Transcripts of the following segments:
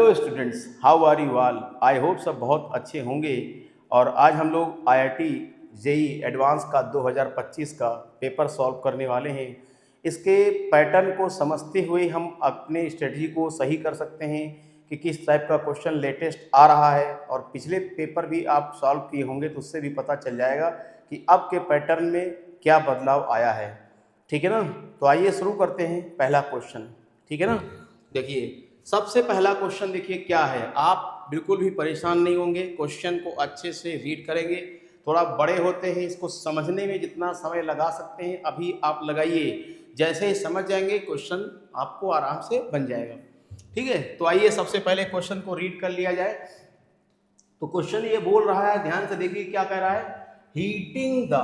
Hello students, how are you all. I hope सब बहुत अच्छे होंगे। और आज हम लोग आईआईटी जेई एडवांस का 2025 का पेपर सॉल्व करने वाले हैं। इसके पैटर्न को समझते हुए हम अपने स्ट्रेटजी को सही कर सकते हैं कि किस टाइप का क्वेश्चन लेटेस्ट आ रहा है। और पिछले पेपर भी आप सॉल्व किए होंगे तो उससे भी पता चल जाएगा कि अब के पैटर्न में क्या बदलाव आया है। ठीक है ना। तो आइए शुरू करते हैं पहला क्वेश्चन। ठीक है ना। देखिए सबसे पहला क्वेश्चन देखिए क्या है। आप बिल्कुल भी परेशान नहीं होंगे, क्वेश्चन को अच्छे से रीड करेंगे। थोड़ा बड़े होते हैं, इसको समझने में जितना समय लगा सकते हैं अभी आप लगाइए। जैसे ही समझ जाएंगे क्वेश्चन आपको आराम से बन जाएगा। ठीक है। तो आइए सबसे पहले क्वेश्चन को रीड कर लिया जाए। तो क्वेश्चन ये बोल रहा है, ध्यान से देखिए क्या कह रहा है। हीटिंग द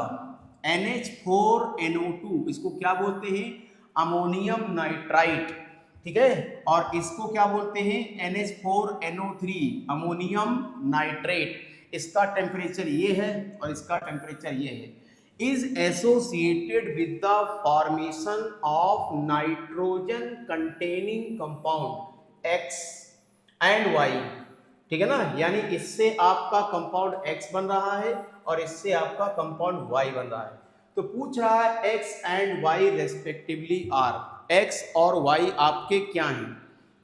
NH4NO2, इसको क्या बोलते हैं, अमोनियम नाइट्राइट। ठीक है। और इसको क्या बोलते हैं, NH4NO3, अमोनियम नाइट्रेट। इसका टेम्परेचर ये है और इसका टेम्परेचर ये है। Is associated with the formation of nitrogen containing compound X and Y। ठीक है ना। यानी इससे आपका कंपाउंड X बन रहा है और इससे आपका कंपाउंड Y बन रहा है। तो पूछ रहा है X and Y respectively are, X और Y आपके क्या हैं।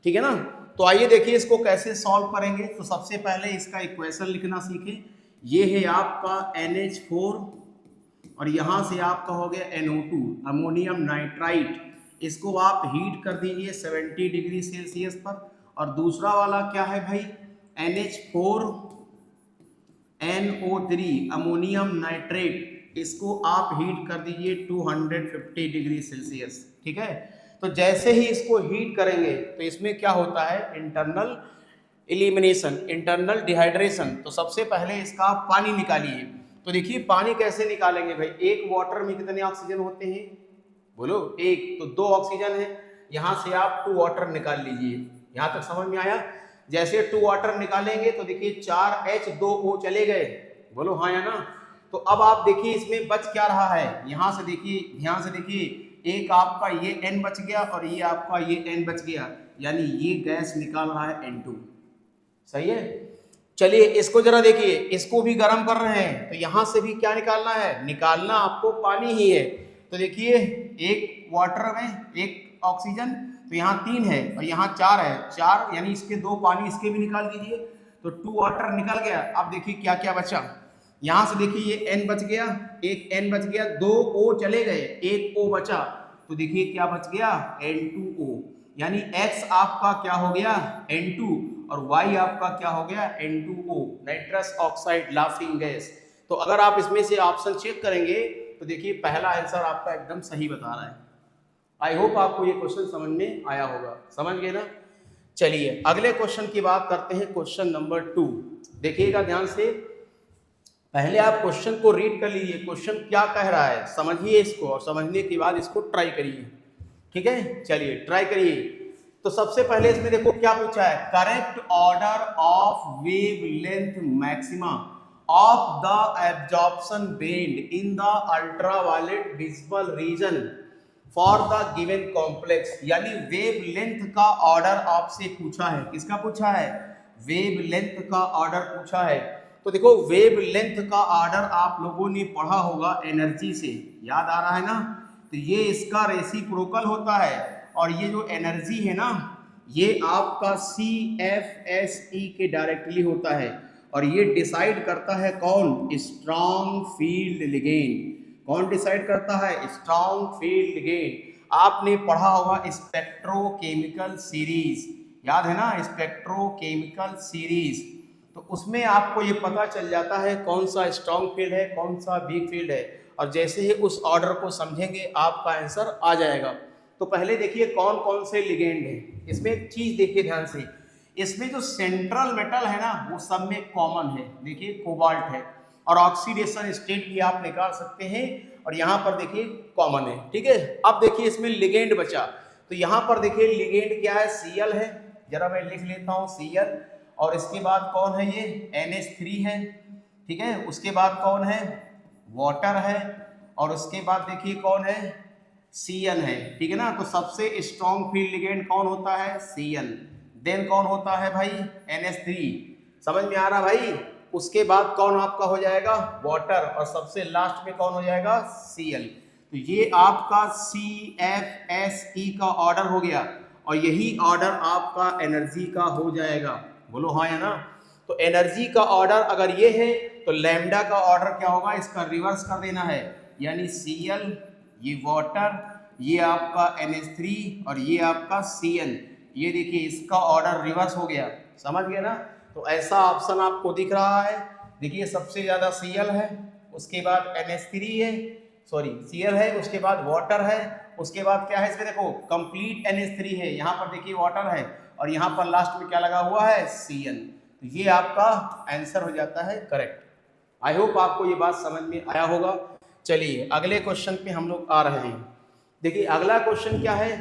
ठीक है ना। तो आइए देखिए इसको कैसे सॉल्व करेंगे। तो सबसे पहले इसका इक्वेशन लिखना सीखें। ये है आपका NH4 और यहाँ से आपका हो गया NO2, अमोनियम नाइट्राइट। इसको आप हीट कर दीजिए 70 डिग्री सेल्सियस पर। और दूसरा वाला क्या है भाई, NH4NO3, अमोनियम नाइट्रेट। इसको आप हीट कर दीजिए 250 डिग्री सेल्सियस। ठीक है। तो जैसे ही इसको हीट करेंगे तो इसमें क्या होता है, इंटरनल एलिमिनेशन, इंटरनल डिहाइड्रेशन। तो सबसे पहले इसका आप पानी निकालिए। तो देखिए पानी कैसे निकालेंगे भाई। एक वाटर में कितने ऑक्सीजन होते हैं, बोलो एक, तो 2 ऑक्सीजन है। यहां से आप 2 वाटर निकाल लीजिए। यहां तक समझ में आया। जैसे 2 वाटर निकालेंगे तो देखिए 4H2O चले गए, बोलो हाँ या ना। तो अब आप देखिए इसमें बच क्या रहा है। यहां से देखिए, ध्यान से देखिए, एक आपका ये N बच गया और ये आपका ये N बच गया, यानी ये गैस निकाल रहा है N2। सही है। चलिए इसको जरा देखिए, इसको भी गर्म कर रहे हैं तो यहां से भी क्या निकालना है, निकालना आपको पानी ही है। तो देखिए एक वाटर में एक ऑक्सीजन, तो यहाँ 3 है और यहाँ 4 है, 4 यानी इसके 2 पानी इसके भी निकाल दीजिए। तो 2 वाटर निकल गया। अब देखिए क्या क्या बचा। यहाँ से देखिए ये N बच गया, एक N बच गया, 2 O चले गए, एक O बचा। तो देखिए क्या बच गया, N2O। यानी X आपका क्या हो गया, N2, और Y आपका क्या हो गया, N2O, nitrous oxide laughing gas. तो अगर आप इसमें से ऑप्शन चेक करेंगे तो देखिए पहला आंसर आपका एकदम सही बता रहा है। आई होप आपको ये क्वेश्चन समझ में आया होगा, समझ गए ना। चलिए अगले क्वेश्चन की बात करते हैं, क्वेश्चन नंबर 2। देखिएगा ध्यान से, पहले आप क्वेश्चन को रीड कर लीजिए, क्वेश्चन क्या कह रहा है समझिए इसको, और समझने के बाद इसको ट्राई करिए। ठीक है, चलिए ट्राई करिए। तो सबसे पहले इसमें देखो क्या पूछा है, correct order of wave length maxima of the absorption band in the ultraviolet visible region for the given complex. यानी वेव लेंथ का ऑर्डर आपसे पूछा है। किसका पूछा है, वेव लेंथ का ऑर्डर पूछा है। तो देखो वेव लेंथ का ऑर्डर आप लोगों ने पढ़ा होगा एनर्जी से, याद आ रहा है ना। तो ये इसका रेसिप्रोकल होता है और ये जो एनर्जी है ना, ये आपका CFSE के डायरेक्टली होता है। और ये डिसाइड करता है कौन, स्ट्रॉन्ग फील्ड लिगेंड। कौन डिसाइड करता है, स्ट्रॉन्ग फील्ड लिगेंड। आपने पढ़ा होगा स्पेक्ट्रोकेमिकल सीरीज, याद है ना, स्पेक्ट्रोकेमिकल सीरीज। तो उसमें आपको ये पता चल जाता है कौन सा स्ट्रॉन्ग फील्ड है, कौन सा वीक फील्ड है। और जैसे ही उस ऑर्डर को समझेंगे आपका आंसर आ जाएगा। तो पहले देखिए कौन कौन से लिगेंड है। इसमें एक चीज देखिए ध्यान से, इसमें जो सेंट्रल मेटल है ना वो सब में कॉमन है। देखिए कोबाल्ट है, और ऑक्सीडेशन स्टेट भी आप निकाल सकते हैं, और यहाँ पर देखिए कॉमन है। ठीक है। अब देखिए इसमें लिगेंड बचा। तो यहाँ पर देखिए लिगेंड क्या है, Cl है। जरा मैं लिख लेता हूँ Cl। और इसके बाद कौन है, ये NH3 है। ठीक है। उसके बाद कौन है, वाटर है। और उसके बाद देखिए कौन है, Cl है। ठीक है ना। तो सबसे स्ट्रॉन्ग फील्ड लिगेंड कौन होता है, Cl। देन कौन होता है भाई NH3, समझ में आ रहा भाई। उसके बाद कौन आपका हो जाएगा वाटर, और सबसे लास्ट में कौन हो जाएगा Cl। तो ये आपका CFSE का ऑर्डर हो गया, और यही ऑर्डर आपका एनर्जी का हो जाएगा, बोलो हाँ या ना। तो एनर्जी का ऑर्डर अगर ये है तो लैम्डा का ऑर्डर क्या होगा, इसका रिवर्स कर देना है, यानी Cl, ये वाटर, ये आपका NH3 और ये आपका Cl। ये देखिए इसका ऑर्डर रिवर्स हो गया, समझ गए ना। तो ऐसा ऑप्शन आपको दिख रहा है, देखिए सबसे ज़्यादा Cl है, उसके बाद NH3 है, सॉरी Cl है, उसके बाद वाटर है, उसके बाद क्या है इसमें देखो कंप्लीट NH3 है, यहाँ पर देखिए वाटर है, और यहाँ पर लास्ट में क्या लगा हुआ है Cl। तो ये आपका आंसर हो जाता है करेक्ट। आई होप आपको ये बात समझ में आया होगा। चलिए अगले क्वेश्चन पे हम लोग आ रहे हैं। देखिए अगला क्वेश्चन क्या है,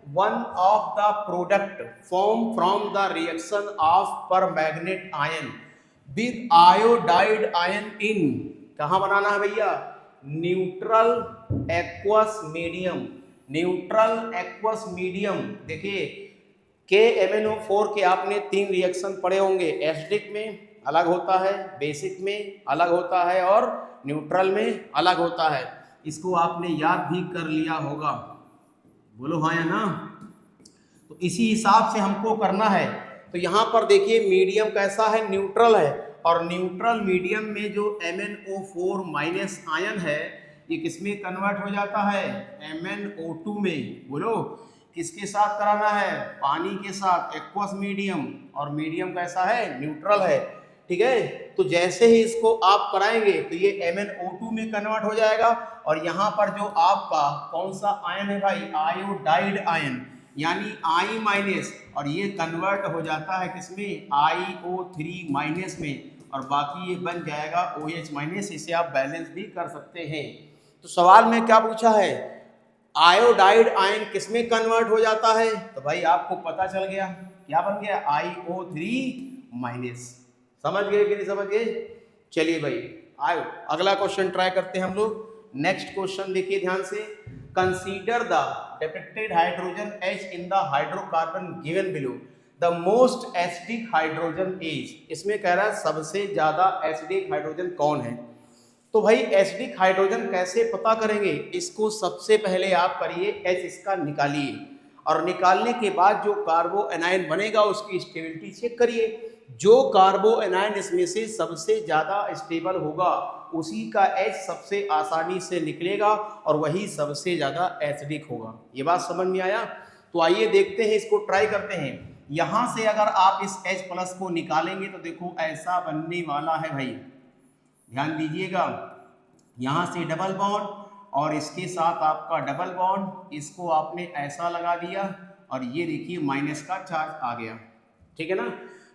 one of the product form from the reaction of permanganate ion with iodide ion इन, कहाँ बनाना है भैया, neutral aqueous medium, neutral aqueous medium. देखिए KMnO4 के आपने 3 रिएक्शन पढ़े होंगे, एसिडिक में अलग होता है, बेसिक में अलग होता है और न्यूट्रल में अलग होता है। इसको आपने याद भी कर लिया होगा, बोलो हाँ या ना। तो इसी हिसाब से हमको करना है। तो यहाँ पर देखिए मीडियम कैसा है, न्यूट्रल है, और न्यूट्रल मीडियम में जो MnO4 माइनस आयन है ये किसमें कन्वर्ट हो जाता है, MnO2 में। बोलो किसके साथ कराना है, पानी के साथ, एक्वस मीडियम, और मीडियम कैसा है, न्यूट्रल है, ठीक है। तो जैसे ही इसको आप कराएंगे तो ये MnO2 में कन्वर्ट हो जाएगा, और यहाँ पर जो आपका कौन सा आयन है भाई, आयोडाइड आयन, यानी I माइनस, और ये कन्वर्ट हो जाता है किसमें, IO3 माइनस में, और बाकी ये बन जाएगा OH माइनस। इसे आप बैलेंस भी कर सकते हैं। तो सवाल में क्या पूछा है, आयोडाइड आयन किसमें कन्वर्ट हो जाता है, तो भाई आपको पता चल गया क्या बन गया, IO3 माइनस। समझ गए कि नहीं समझ गए। चलिए भाई आयो अगला क्वेश्चन ट्राई करते हैं हम लोग। नेक्स्ट क्वेश्चन देखिए ध्यान से, consider the detected hydrogen H in the hydrocarbon given below, the most acidic hydrogen is. इसमें कह रहा है सबसे ज्यादा एसिडिक हाइड्रोजन कौन है। तो भाई एसिडिक हाइड्रोजन कैसे पता करेंगे, इसको सबसे पहले आप करिए H इसका निकालिए, और निकालने के बाद जो कार्बो एनायन बनेगा उसकी स्टेबिलिटी चेक करिए। जो कार्बो एनायन इसमें से सबसे ज़्यादा स्टेबल होगा उसी का H सबसे आसानी से निकलेगा, और वही सबसे ज़्यादा एसिडिक होगा। ये बात समझ में आया। तो आइए देखते हैं, इसको ट्राई करते हैं। यहाँ से अगर आप इस H+ को निकालेंगे तो देखो ऐसा बनने वाला है भाई, ध्यान दीजिएगा, यहाँ से डबल बॉन्ड और इसके साथ आपका डबल बॉन्ड, इसको आपने ऐसा लगा दिया, और ये देखिए माइनस का चार्ज आ गया, ठीक है ना।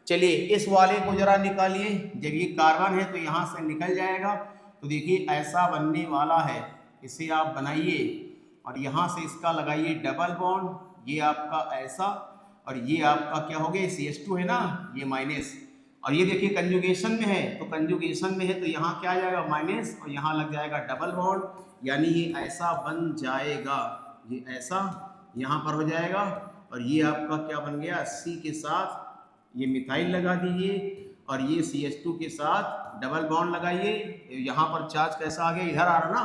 चलिए इस वाले को जरा निकालिए, जब ये कार्बन है तो यहाँ से निकल जाएगा, तो देखिए ऐसा बनने वाला है। इसे आप बनाइए और यहाँ से इसका लगाइए डबल बॉन्ड, ये आपका ऐसा, और ये आपका क्या हो गया, CH2 है ना, ये माइनस, और ये देखिए कंजुगेशन में है, तो कंजुगेशन में है तो यहाँ क्या आ जाएगा माइनस, और यहाँ लग जाएगा डबल बॉन्ड, यानी ये ऐसा बन जाएगा, ये ऐसा यहाँ पर हो जाएगा, और ये आपका क्या बन गया, C के साथ ये मिथाइल लगा दीजिए, और ये CH2 के साथ डबल बॉन्ड लगाइए। यहाँ पर चार्ज कैसा आ गया, इधर आ रहा ना,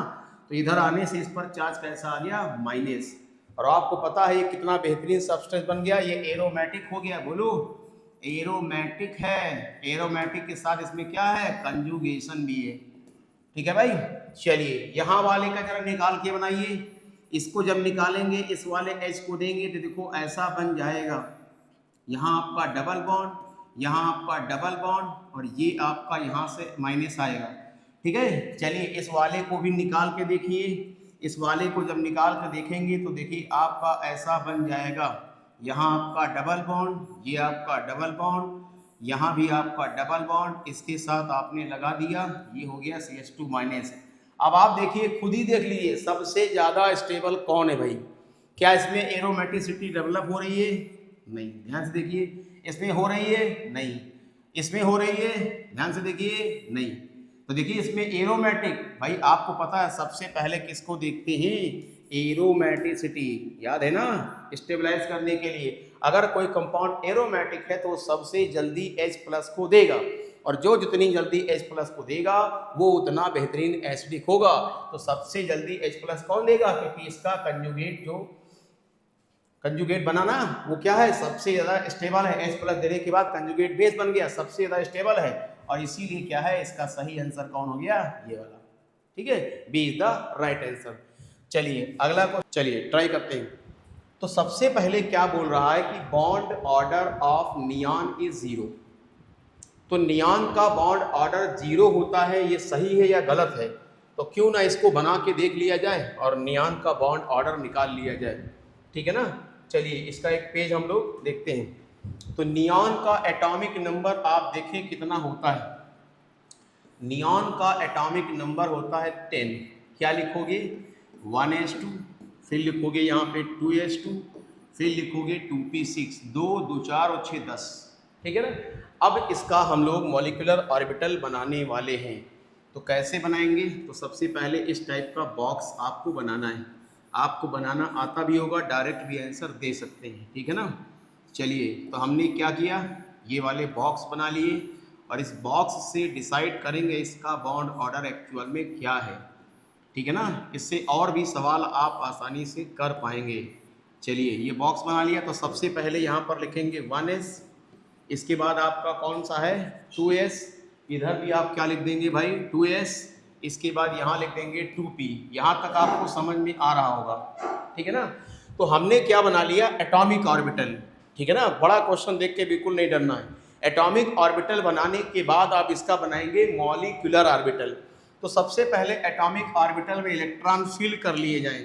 तो इधर आने से इस पर चार्ज कैसा आ गया, माइनस। और आपको पता है ये कितना बेहतरीन सबस्टेंस बन गया, ये एरोमेटिक हो गया। बोलो एरोमेटिक है, एरोमेटिक के साथ इसमें क्या है, कंजुगेशन भी है, ठीक है भाई। चलिए यहाँ वाले का जरा निकाल के बनाइए। इसको जब निकालेंगे इस वाले H को देंगे तो देखो ऐसा बन जाएगा, यहाँ आपका डबल बॉन्ड, यहाँ आपका डबल बॉन्ड, और ये आपका यहाँ से माइनस आएगा, ठीक है। चलिए इस वाले को भी निकाल के देखिए। इस वाले को जब निकाल कर देखेंगे तो देखिए आपका ऐसा बन जाएगा, यहाँ आपका डबल बॉन्ड, ये आपका डबल बॉन्ड, यहाँ भी आपका डबल बॉन्ड, इसके साथ आपने लगा दिया, ये हो गया CH2 माइनस। अब आप देखिए, खुद ही देख लीजिए सबसे ज़्यादा स्टेबल कौन है भाई। क्या इसमें एरोमेटिसिटी डेवलप हो रही है, नहीं, ध्यान से देखिए, इसमें हो रही है, नहीं, इसमें हो रही है, ध्यान से देखिए, नहीं। तो देखिए इसमें एरोमेटिक, भाई आपको पता है सबसे पहले किसको देखते हैं, एरोमेटिसिटी, याद है ना, स्टेबलाइज करने के लिए। अगर कोई कंपाउंड एरोमेटिक है तो सबसे जल्दी H+ को देगा, और जो जितनी जल्दी H+ को देगा वो उतना बेहतरीन एसिडिक होगा। तो सबसे जल्दी H+ कौन देगा, क्योंकि इसका कंजुगेट जो कंजुगेट बनाना वो क्या है, सबसे ज्यादा स्टेबल है। H+ देने के बाद कंजुगेट बेस बन गया, सबसे ज्यादा स्टेबल है, और इसीलिए क्या है, इसका सही आंसर कौन हो गया, ये वाला। ठीक है, B is the right answer. चलिए अगला को चलिए ट्राई करते हैं। तो सबसे पहले क्या बोल रहा है कि bond order of neon is 0। तो नियॉन का बॉन्ड ऑर्डर 0 होता है, ये सही है या गलत है? तो क्यों ना इसको बना के देख लिया जाए और नियॉन का बॉन्ड ऑर्डर निकाल लिया जाए। ठीक है ना, चलिए इसका एक पेज हम लोग देखते हैं। तो नियॉन का एटॉमिक नंबर आप देखें कितना होता है। नियॉन का एटॉमिक नंबर होता है 10। क्या लिखोगे, 1s2, फिर लिखोगे यहाँ पे 2s2, फिर लिखोगे 2p6, 2 2 4 और 6 10। ठीक है ना। अब इसका हम लोग मॉलिक्यूलर ऑर्बिटल बनाने वाले हैं। तो कैसे बनाएंगे, तो सबसे पहले इस टाइप का बॉक्स आपको बनाना है। आपको बनाना आता भी होगा, डायरेक्ट भी आंसर दे सकते हैं। ठीक है ना। चलिए तो हमने क्या किया, ये वाले बॉक्स बना लिए, और इस बॉक्स से डिसाइड करेंगे इसका बॉन्ड ऑर्डर एक्चुअल में क्या है। ठीक है ना, इससे और भी सवाल आप आसानी से कर पाएंगे। चलिए ये बॉक्स बना लिया, तो सबसे पहले यहाँ पर लिखेंगे 1s, इसके बाद आपका कौन सा है 2s, इधर भी आप क्या लिख देंगे भाई 2s, इसके बाद यहाँ लिख देंगे 2p। यहाँ तक आपको समझ में आ रहा होगा। ठीक है ना। तो हमने क्या बना लिया, एटॉमिक ऑर्बिटल। ठीक है ना, बड़ा क्वेश्चन देख के बिल्कुल नहीं डरना है। एटॉमिक ऑर्बिटल बनाने के बाद आप इसका बनाएंगे मॉलिक्यूलर ऑर्बिटल। तो सबसे पहले एटॉमिक ऑर्बिटल में इलेक्ट्रॉन फिल कर लिए जाएं।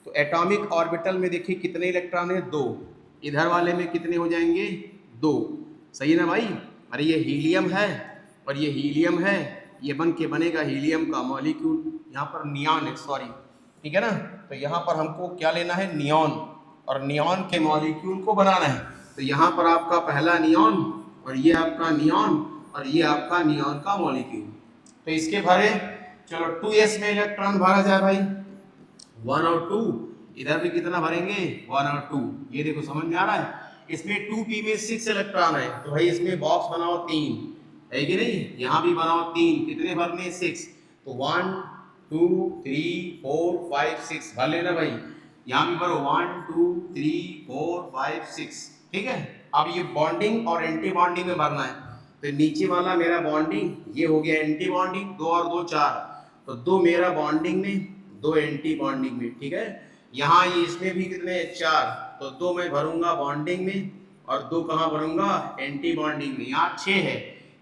तो एटॉमिक ऑर्बिटल में देखिए कितने इलेक्ट्रॉन है, 2। इधर वाले में कितने हो जाएंगे, 2। सही ना भाई। अरे ये हीलियम है और ये हीलियम है, ये बन के बनेगा हीलियम का मॉलिक्यूल। यहाँ पर नियॉन है, सॉरी। ठीक है ना। तो यहाँ पर हमको क्या लेना है, नियॉन, और नियॉन के मॉलिक्यूल को बनाना है। तो यहाँ पर आपका पहला नियॉन, और ये आपका नियॉन, और ये आपका नियॉन का मॉलिक्यूल। तो इसके भरे, चलो 2s में इलेक्ट्रॉन भरा जाए भाई, 1 और 2। इधर भी कितना भरेंगे, 1 और 2। ये देखो समझ में आ रहा है। इसमें 2p में 6 इलेक्ट्रॉन है, तो भाई इसमें बॉक्स बनाओ 3, है कि नहीं। यहाँ भी बनाओ 3, कितने भरने 6। तो 1 2 3 4 5 6 भर लेना भाई। यहाँ भी भरो 1 2 3 4 5 6। ठीक है। अब ये बॉन्डिंग और एंटी बॉन्डिंग में भरना है। तो नीचे वाला मेरा बॉन्डिंग, ये हो गया एंटी बॉन्डिंग, 2 और 2 4, तो 2 मेरा बॉन्डिंग में, 2 एंटी बॉन्डिंग में। ठीक है। यहाँ ये इसमें भी कितने 4, तो 2 मैं भरूंगा बॉन्डिंग में, और 2 कहाँ भरूंगा, एंटी बॉन्डिंग में। यहाँ 6 है।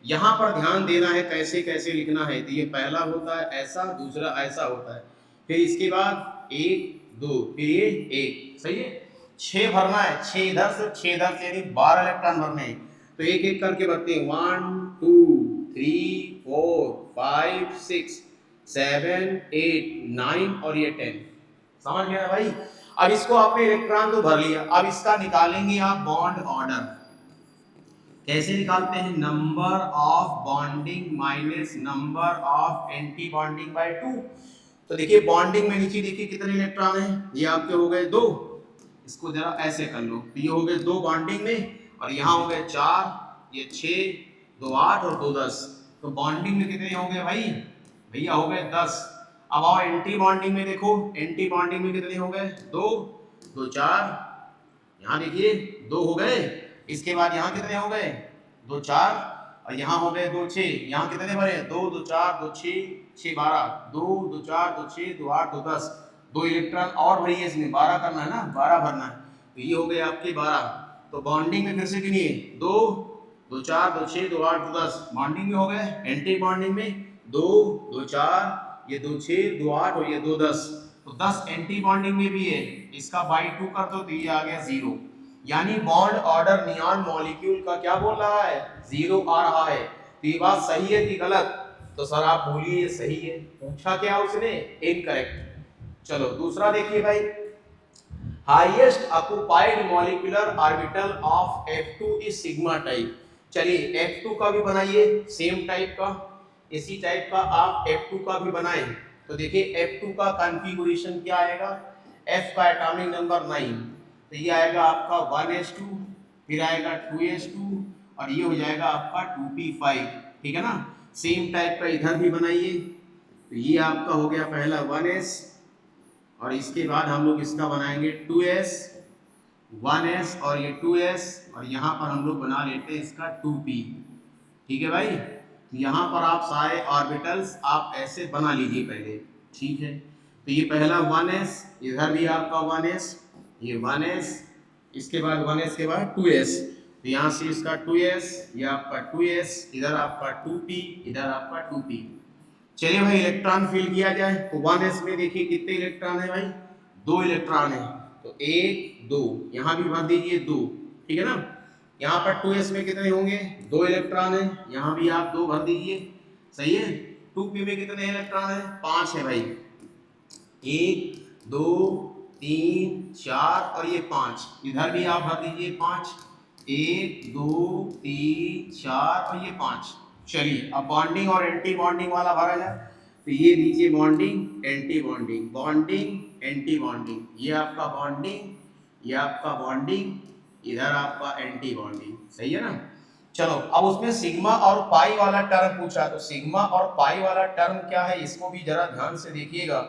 यहाँ पर ध्यान देना है कैसे कैसे लिखना है। तो ये पहला होता है ऐसा, दूसरा ऐसा होता है, फिर इसके बाद 1 2, फिर ये 1। सही है। 6 भरना है, 6 इधर से 6 इधर से, यानी 12 इलेक्ट्रॉन भरने हैं। तो एक एक करके भरते हैं, 1 2 3 4 5 6 7 8 9 और ये 10। समझ गया भाई। अब इसको आपने इलेक्ट्रॉन तो भर लिया, अब इसका निकालेंगे आप बॉन्ड ऑर्डर। कैसे निकालते हैं, number of bonding minus number of anti bonding by 2। तो देखिए बॉन्डिंग में नीचे देखिए कितने इलेक्ट्रॉन हैं, ये आपके हो गए 2। इसको जरा ऐसे कर लो, तो ये हो गए 2 बॉन्डिंग में, और यहाँ हो गए 4, ये 6 2 8 और 2 10। तो बॉन्डिंग में कितने हो गए भाई, भैया हो गए 10। अब आओ एंटी बॉन्डिंग में, देखो एंटी बॉन्डिंग में कितने हो गए, 2 2 4, यहाँ देखिए 2 हो गए। इसके बाद यहाँ कितने हो गए, 2 4, और यहाँ हो गए 2 6। यहाँ कितने भरे, 2 2 4 2 6 6 12, 2 2 4 2 6 2 8 2 10। 2 इलेक्ट्रॉन और भरिए इसमें, 12 करना है ना, 12 भरना है। तो ये हो गए आपके 12। तो बॉन्डिंग में फिर से गिनिए, 2 2 4 2 6 2 8 2 10 बॉन्डिंग में हो गए। एंटी बॉन्डिंग में 2 2 4, ये 2 6 2 8 और ये 2 10। तो 10 एंटी बॉन्डिंग में भी है, इसका बाई 2 कर दो तो ये आ गया 0। यानी बॉन्ड ऑर्डर नियॉन मॉलिक्यूल का क्या बोल रहा है, 0 आ रहा है। तो ये बात सही है कि गलत, तो सर आप बोलिए ये सही है। पूछा क्या उसने, इनकरेक्ट। चलो दूसरा देखिए भाई, highest occupied molecular orbital of F2 is sigma type. चलिए F2 का भी बनाइए, सेम टाइप का, इसी टाइप का आप F2 का भी बनाएं। तो देखिए F2 का कॉन्फ़िगरेशन क्या आएगा, F का एटॉमिक नंबर 9, तो ये आएगा आपका 1s2, फिर आएगा 2s2 और ये हो जाएगा आपका 2p5, ठीक है ना। सेम टाइप का इधर भी बनाइए। तो ये आपका हो गया पहला 1s और इसके बाद हम लोग इसका बनाएंगे 2s, 1s और ये 2s और यहाँ पर हम लोग बना लेते हैं इसका 2p, ठीक है भाई। तो यहाँ पर आप सारे ऑर्बिटल्स आप ऐसे बना लीजिए पहले, ठीक है। तो ये पहला 1s, इधर भी आपका 1s, ये 1s, इसके बाद 1s के बाद 2s, तो यहाँ से इसका 2s, ये आपका 2s, इधर आपका 2p, इधर आपका 2p। चलिए भाई इलेक्ट्रॉन फिल किया जाए। तो 1s में देखिए कितने इलेक्ट्रॉन है भाई, 2 इलेक्ट्रॉन है। तो 1 2, यहाँ भी भर दीजिए 2, ठीक है ना। यहाँ पर 2s में कितने होंगे, 2 इलेक्ट्रॉन है, यहाँ भी आप 2 भर दीजिए, सही है। 2p में कितने इलेक्ट्रॉन है, 5 है भाई, 1 2 3 4 और ये 5, इधर भी आप भर दीजिए 5, 1 2 3 4 और ये 5। चलिए अब बॉन्डिंग और एंटी बॉन्डिंग वाला भरा जाए। तो ये लीजिए bonding anti bonding, bonding anti bonding, ये आपका बॉन्डिंग, ये आपका बॉन्डिंग, इधर आपका एंटी बॉन्डिंग, सही है ना। चलो अब उसमें सिग्मा और पाई वाला टर्म पूछा, तो सिग्मा और पाई वाला टर्म क्या है इसको भी जरा ध्यान से देखिएगा।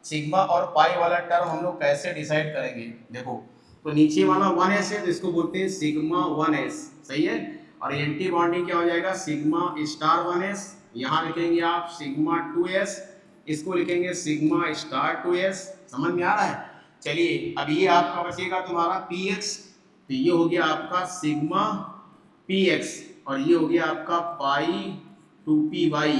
सिग्मा और पाई वाला टर्म हम लोग कैसे डिसाइड करेंगे, देखो। तो नीचे वाला 1s है तो इसको बोलते हैं सिग्मा 1s, सही है। और एंटी बॉन्डिंग क्या हो जाएगा, सिग्मा स्टार 1s, यहाँ लिखेंगे आप सिग्मा 2s, इसको लिखेंगे सिग्मा स्टार 2s। समझ में आ रहा है। चलिए अब ये आपका बचेगा तुम्हारा px, तो ये हो गया आपका सिग्मा px और ये हो गया आपका पाई 2py।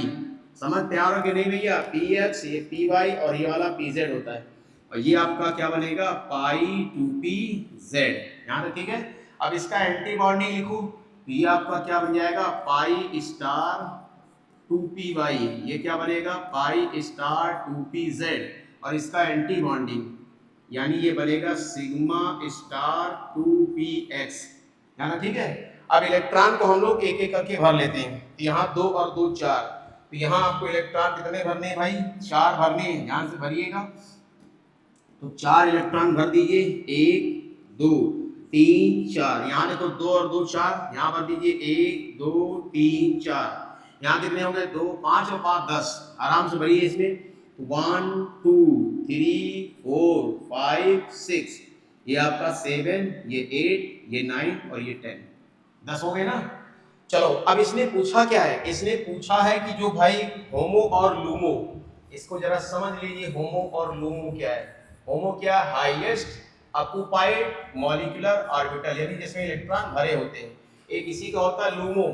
समझ तैयार हो कि नहीं भैया, px ये py और ये वाला pz होता है और ये आपका क्या बनेगा पाई 2pz, यहाँ तक ठीक है। अब इसका एंटी बॉन्डिंग लिखूं, ये आपका क्या बन जाएगा पाई स्टार 2py, ये क्या बनेगा पाई स्टार 2pz और इसका एंटी बॉन्डिंग यानी ये बनेगा सिग्मा स्टार 2px, है ना, ठीक है। अब इलेक्ट्रॉन को हम लोग एक एक करके भर लेते हैं। यहाँ 2 और 2 4, तो यहाँ आपको इलेक्ट्रॉन कितने भरने हैं भाई, 4 भरने हैं, ध्यान से भरिएगा। तो 4 इलेक्ट्रॉन भर दीजिए, 1 2 3 4, यहाँ देखो 2 और 2 4, यहाँ भर दीजिए 1 2 3 4, यहाँ कितने हो गए 2 5 और 5 10, आराम से भरिए इसमें। 1 2 3 4 5 6, ये आपका 7, ये 8, ये 9 और ये 10, 10 हो गए ना। चलो अब इसने पूछा क्या है, इसने पूछा है कि जो भाई होमो और लूमो, इसको जरा समझ लीजिए। होमो और लूमो क्या है, होमो क्या, हाईएस्ट ऑक्युपाइड मॉलिक्यूलर ऑर्बिटल, यानी जिसमें इलेक्ट्रॉन भरे होते हैं। एक इसी का होता है लूमो,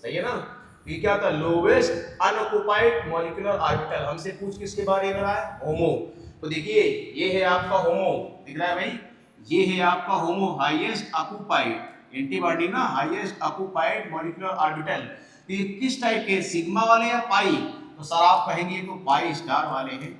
सही है ना। ये क्या होता है, लोवेस्ट अनऑक्युपाइड मॉलिक्यूलर ऑर्बिटल। हमसे पूछ किसके बारे में रहा है, होमो। तो देखिए ये है आपका होमो, दिख रहा है भाई, ये है आपका होमो, हाईएस्ट ऑक्युपाइड, एंटीबॉडी ना, हाईएस्ट ऑक्युपाइड मॉलिक्यूलर ऑर्बिटल। तो ये किस टाइप के, सिग्मा वाले या पाई, तो सर आप कहेंगे तो पाई स्टार वाले हैं,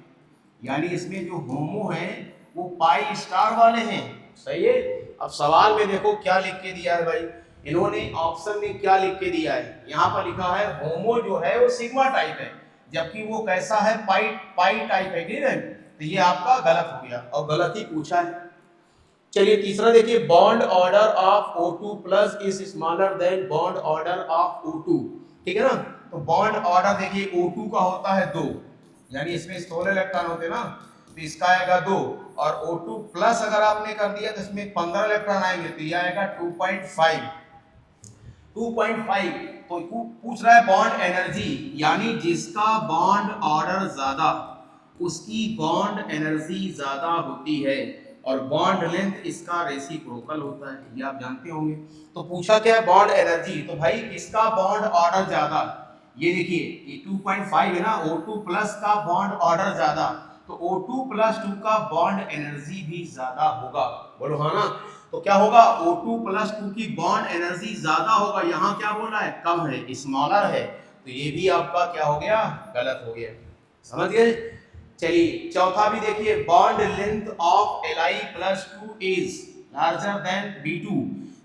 यानी इसमें जो होमो है वो पाई स्टार वाले हैं, सही है। अब सवाल में देखो क्या लिख के दिया है भाई, इन्होंने ऑप्शन में क्या लिख के दिया है, यहाँ पर लिखा है होमो जो है वो सिग्मा टाइप है, जबकि वो कैसा है, पाई टाइप है, ठीक है। तो ये आपका गलत हो गया और गलत ही पूछा है। चलिए तीसरा देखिए, bond order of O2 plus is smaller than bond order of O2, ठीक है ना। तो बॉन्ड ऑर्डर देखिए O2 का होता है 2, यानी इसमें 16 इलेक्ट्रॉन होते हैं ना, तो इसका आएगा 2, और O2 प्लस अगर आपने कर दिया तो इसमें 15 इलेक्ट्रॉन आएंगे, तो ये आएगा 2.5। तो पूछ रहा है बॉन्ड एनर्जी, यानी जिसका बॉन्ड ऑर्डर ज्यादा उसकी बॉन्ड एनर्जी ज्यादा होती है, और बॉन्ड लेंथ इसका रेसिप्रोकल होता है, ये आप जानते होंगे। तो पूछा क्या है बॉन्ड एनर्जी, तो भाई किसका बॉन्ड ऑर्डर ज्यादा, ये देखिए ये 2.5 है ना, O2 प्लस का बॉन्ड ऑर्डर ज्यादा, तो O2 प्लस 2 का बॉन्ड एनर्जी भी ज्यादा होगा, बोलो हाँ ना। तो क्या होगा, O2 प्लस 2 की बॉन्ड एनर्जी ज्यादा होगा, यहाँ क्या बोल रहा है कम है, स्मॉलर है, तो ये भी आपका क्या हो गया, गलत हो गया, समझ गए। चलिए चौथा भी देखिए, bond length of Li plus 2 is larger than B2,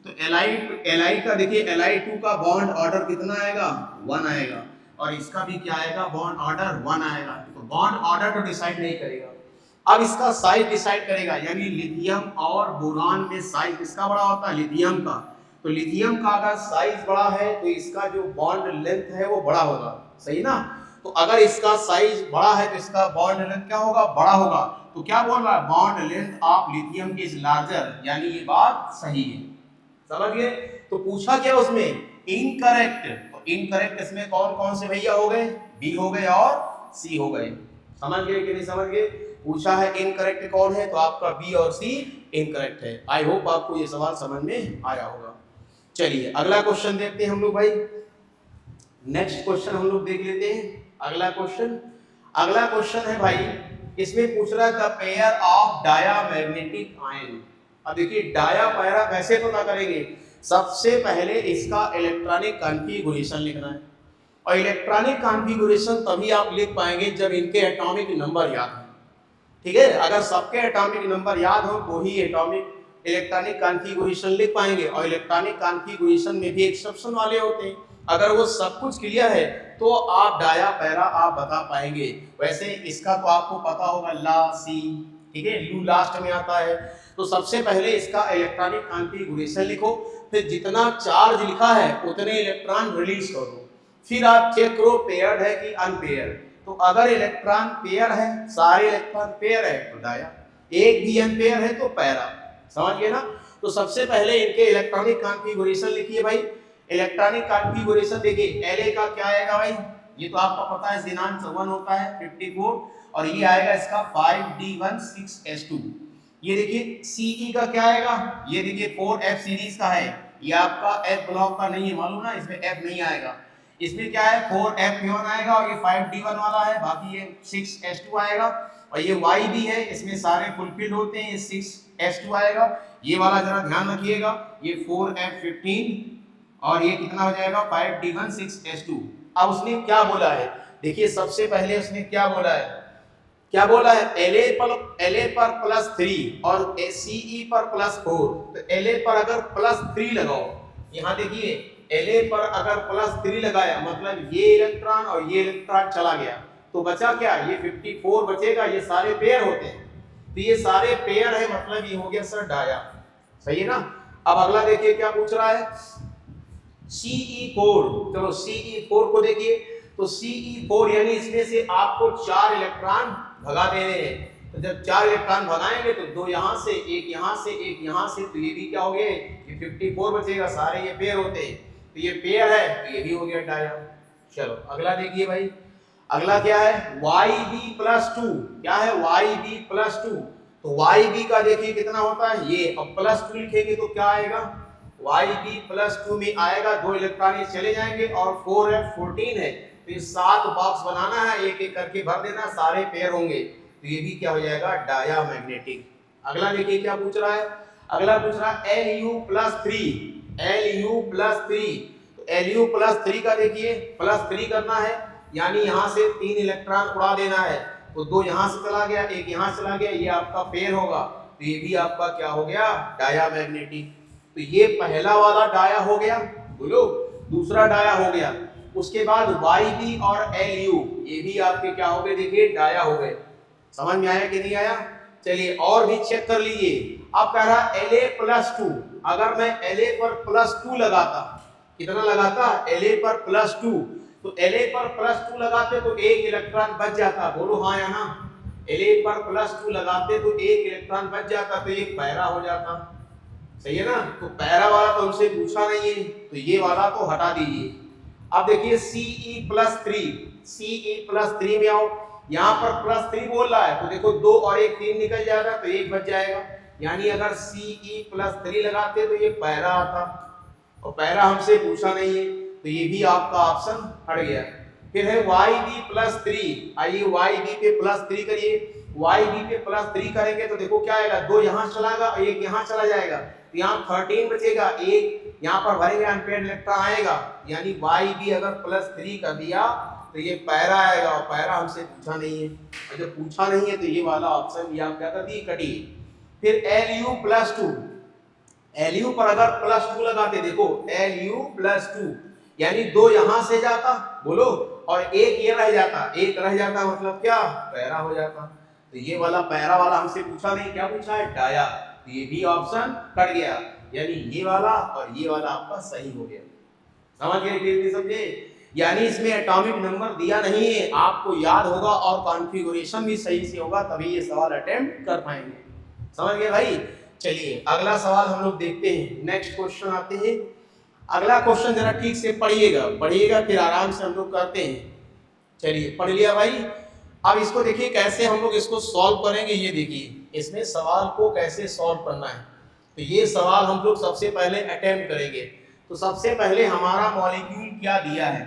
तो Li का देखिए Li2 का बॉन्ड ऑर्डर कितना आएगा, 1 आएगा, और इसका भी क्या आएगा, बॉन्ड ऑर्डर 1 आएगा। तो बॉन्ड ऑर्डर तो डिसाइड नहीं करेगा, अब इसका साइज डिसाइड करेगा, यानी लिथियम और बोरान में साइज किसका बड़ा होता है, लिथियम का। तो लिथियम का अगर साइज बड़ा है तो इसका जो बॉन्ड लेंथ है वो बड़ा होगा, सही ना। तो अगर इसका साइज बड़ा है तो इसका बॉन्ड लेंथ क्या होगा, बड़ा होगा। तो क्या बोल रहा है, bond length of lithium is larger, यानी ये बात सही है, समझ गए। तो पूछा क्या उसमें, इनकरेक्ट। तो इनकरेक्ट इसमें कौन कौन से भैया हो गए, बी हो गए और सी हो गए, समझ गए कि नहीं समझ गए। पूछा है इनकरेक्ट कौन है, तो आपका बी और सी इनकरेक्ट है। आई होप आपको ये सवाल समझ में आया होगा। चलिए अगला क्वेश्चन देखते हैं हम लोग भाई। नेक्स्ट क्वेश्चन हम लोग देख लेते हैं अगला क्वेश्चन। अगला क्वेश्चन है भाई, इसमें पूछ रहा है the pair of diamagnetic ion. अब देखिए डाया पैरा कैसे पता करेंगे, सबसे पहले इसका इलेक्ट्रॉनिक कॉन्फ़िगरेशन लिखना है। और इलेक्ट्रॉनिक कॉन्फ़िगरेशन तभी आप लिख पाएंगे जब इनके एटॉमिक नंबर याद हो, ठीक है। अगर सबके एटॉमिक नंबर याद हो तो ही एटॉमिक इलेक्ट्रॉनिक कॉन्फ़िगरेशन लिख पाएंगे। और इलेक्ट्रॉनिक कॉन्फ़िगरेशन में भी एक्सेप्शन वाले होते हैं, अगर वो सब कुछ क्लियर है तो आप डाया पैरा आप बता पाएंगे। वैसे इसका तो आपको पता होगा ला सी, ठीक है, लू लास्ट में आता है। तो सबसे पहले इसका इलेक्ट्रॉनिक कॉन्फ़िगरेशन लिखो, फिर जितना चार्ज लिखा है उतने इलेक्ट्रॉन रिलीज कर दो, फिर आप चेक करो पेयर्ड है कि अनपेयर्ड। तो अगर इलेक्ट्रॉन पेयर है, सारे इलेक्ट्रॉन पेयर है तो डाया, एक भी अनपेयर है तो पैरा, समझ गए ना। तो सबसे पहले इनके इलेक्ट्रॉनिक कॉन्फ़िगरेशन लिखिए भाई। इलेक्ट्रॉनिक कॉन्फ़िगरेशन देखिए La का क्या आएगा भाई, ये तो आपको पता है दिनांक 1 होता है 54, और ये आएगा इसका 5D16S2। ये देखिए Ce का क्या आएगा, ये देखिए 4F सीरीज का है, ये आपका F ब्लॉक का नहीं है मालूम ना, इसमें F नहीं आएगा। इसमें क्या है 4F प्योन आएगा, और ये 5D1 वाला है, बाकी ये 6S2 आएगा। और ये Y भी है, इसमें सारे फुलफिल होते हैं, ये 6S2 आएगा। ये वाला जरा ध्यान रखिएगा, ये 4F15 और ये कितना हो जाएगा 5D16S2। अब उसने क्या बोला है, देखिए सबसे पहले उसने क्या बोला है, क्या बोला है La पर +3 और Ce पर +4। तो La पर अगर +3 लगाओ, यहाँ देखिए La पर अगर +3 लगाया मतलब ये इलेक्ट्रॉन और ये इलेक्ट्रॉन चला गया, तो बचा क्या, ये 54 बचेगा, ये सारे पेयर होते हैं। तो ये सारे पेयर है, मतलब ये हो गया सर डाया, सही है ना। अब अगला देखिए क्या पूछ रहा है, Ce4। चलो Ce4 को देखिए, तो Ce4 यानी इसमें से आपको 4 इलेक्ट्रॉन भगा देने हैं। तो जब 4 इलेक्ट्रॉन भगाएंगे तो 2 यहाँ से, एक यहाँ से, एक यहाँ से, तो ये भी क्या हो गया, ये 54 बचेगा, सारे ये पेयर होते हैं। तो ये पेयर है, तो ये भी हो गया डाया। चलो अगला देखिए भाई, अगला क्या है YB+2। क्या है YB+2, तो YB का देखिए कितना होता है ये, अब +2 लिखेंगे तो क्या आएगा, YB+2 में आएगा 2 इलेक्ट्रॉन ये चले जाएंगे, और 4F14 है, तो ये 7 बॉक्स बनाना है, एक एक करके भर देना, सारे पेयर होंगे, तो ये भी क्या हो जाएगा डायामैग्नेटिक। अगला देखिए क्या पूछ रहा है, अगला पूछ रहा है Lu+3। Lu+3, तो Lu+3 का देखिए +3 करना है, यानी यहाँ से 3 इलेक्ट्रॉन उड़ा देना है, तो 2 यहाँ से चला गया, एक यहाँ चला गया, ये आपका पेयर होगा, तो ये भी आपका क्या हो गया डायामैग्नेटिक। तो ये पहला वाला डाया हो गया, बोलो दूसरा डाया हो गया। उसके बाद YB और Lu ये भी आपके क्या हो गए, देखिए डाया हो गए। समझ में आया कि नहीं आया, चलिए और भी चेक कर लीजिए। अब कह रहा La+2, अगर मैं La पर +2 लगाता, कितना लगाता La पर +2, तो La पर +2 लगाते तो एक इलेक्ट्रॉन बच जाता, बोलो हाँ या ना। La पर +2 लगाते तो एक इलेक्ट्रॉन बच जाता, तो ये पैरा हो जाता, सही है ना। तो पैरा वाला तो हमसे पूछा नहीं है, तो ये वाला तो हटा दीजिए। अब देखिए Ce+3 में आओ, यहाँ पर +3 बोल रहा है, तो देखो 2 और 1 3 निकल जाएगा, तो 1 बच जाएगा, यानी अगर Ce+3 लगाते तो ये पैरा आता, और पैरा हमसे पूछा नहीं है, तो ये भी आपका ऑप्शन हट गया। फिर है YB+3, आइए YB पे +3 करिए। YB पे +3 करेंगे तो देखो क्या आएगा, 2 यहाँ चलागा और 1 यहाँ चला जाएगा, तो यहाँ 13 बचेगा, एक यहाँ पर भरेंगे अनपेयर्ड इलेक्ट्रॉन आएगा, यानी YB अगर +3 कर दिया तो ये पैरा आएगा, और पैरा हमसे पूछा नहीं है, और जब पूछा नहीं है तो ये वाला ऑप्शन भी आप क्या कर दिए, कटिए। फिर Lu+2, Lu पर अगर +2 लगाते, देखो Lu+2 यानी 2 यहाँ से जाता, बोलो, और एक ये रह जाता, एक रह जाता मतलब क्या, पैरा हो जाता। तो ये वाला पैरा वाला हमसे पूछा नहीं, क्या पूछा है, डाया, तो ये भी ऑप्शन कट गया। यानी ये वाला और ये वाला आपका सही हो गया। समझ गए? क्लियरली समझे? यानी इसमें एटॉमिक नंबर दिया नहीं है, आपको याद होगा और कॉन्फ़िगरेशन भी सही से होगा तभी ये सवाल अटेम्प्ट कर पाएंगे। समझ गए भाई? चलिए अगला सवाल हम लोग देखते हैं। नेक्स्ट क्वेश्चन आते हैं। अगला क्वेश्चन जरा ठीक से पढ़िएगा फिर आराम से हम लोग करते हैं। चलिए पढ़ लिया भाई। अब इसको देखिए कैसे हम लोग इसको सॉल्व करेंगे। ये देखिए इसमें सवाल को कैसे सॉल्व करना है। तो ये सवाल हम लोग सबसे पहले अटेम्प्ट करेंगे। तो सबसे पहले हमारा मॉलिक्यूल क्या दिया है?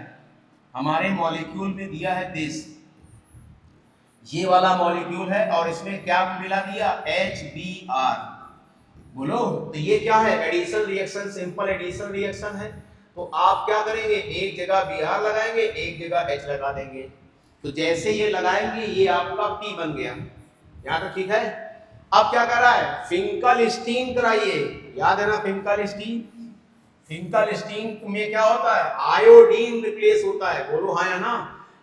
हमारे मॉलिक्यूल में दिया है दिस, ये वाला मॉलिक्यूल है और इसमें क्या मिला दिया? HBr। बोलो तो ये क्या है? Addition reaction, simple addition reaction है। तो आप क्या करेंगे? एक जगह Br लगाएंगे, एक जगह H लगा देंगे। तो जैसे ये लगाएंगे ये आपका P बन गया। यहाँ तक ठीक है? अब क्या कर रहा है? फिंकलस्टीन कराइए। याद है ना फिंकलस्टीन? फिंकलस्टीन में क्या होता है? आयोडीन रिप्लेस होता है। बोलो हाँ या ना?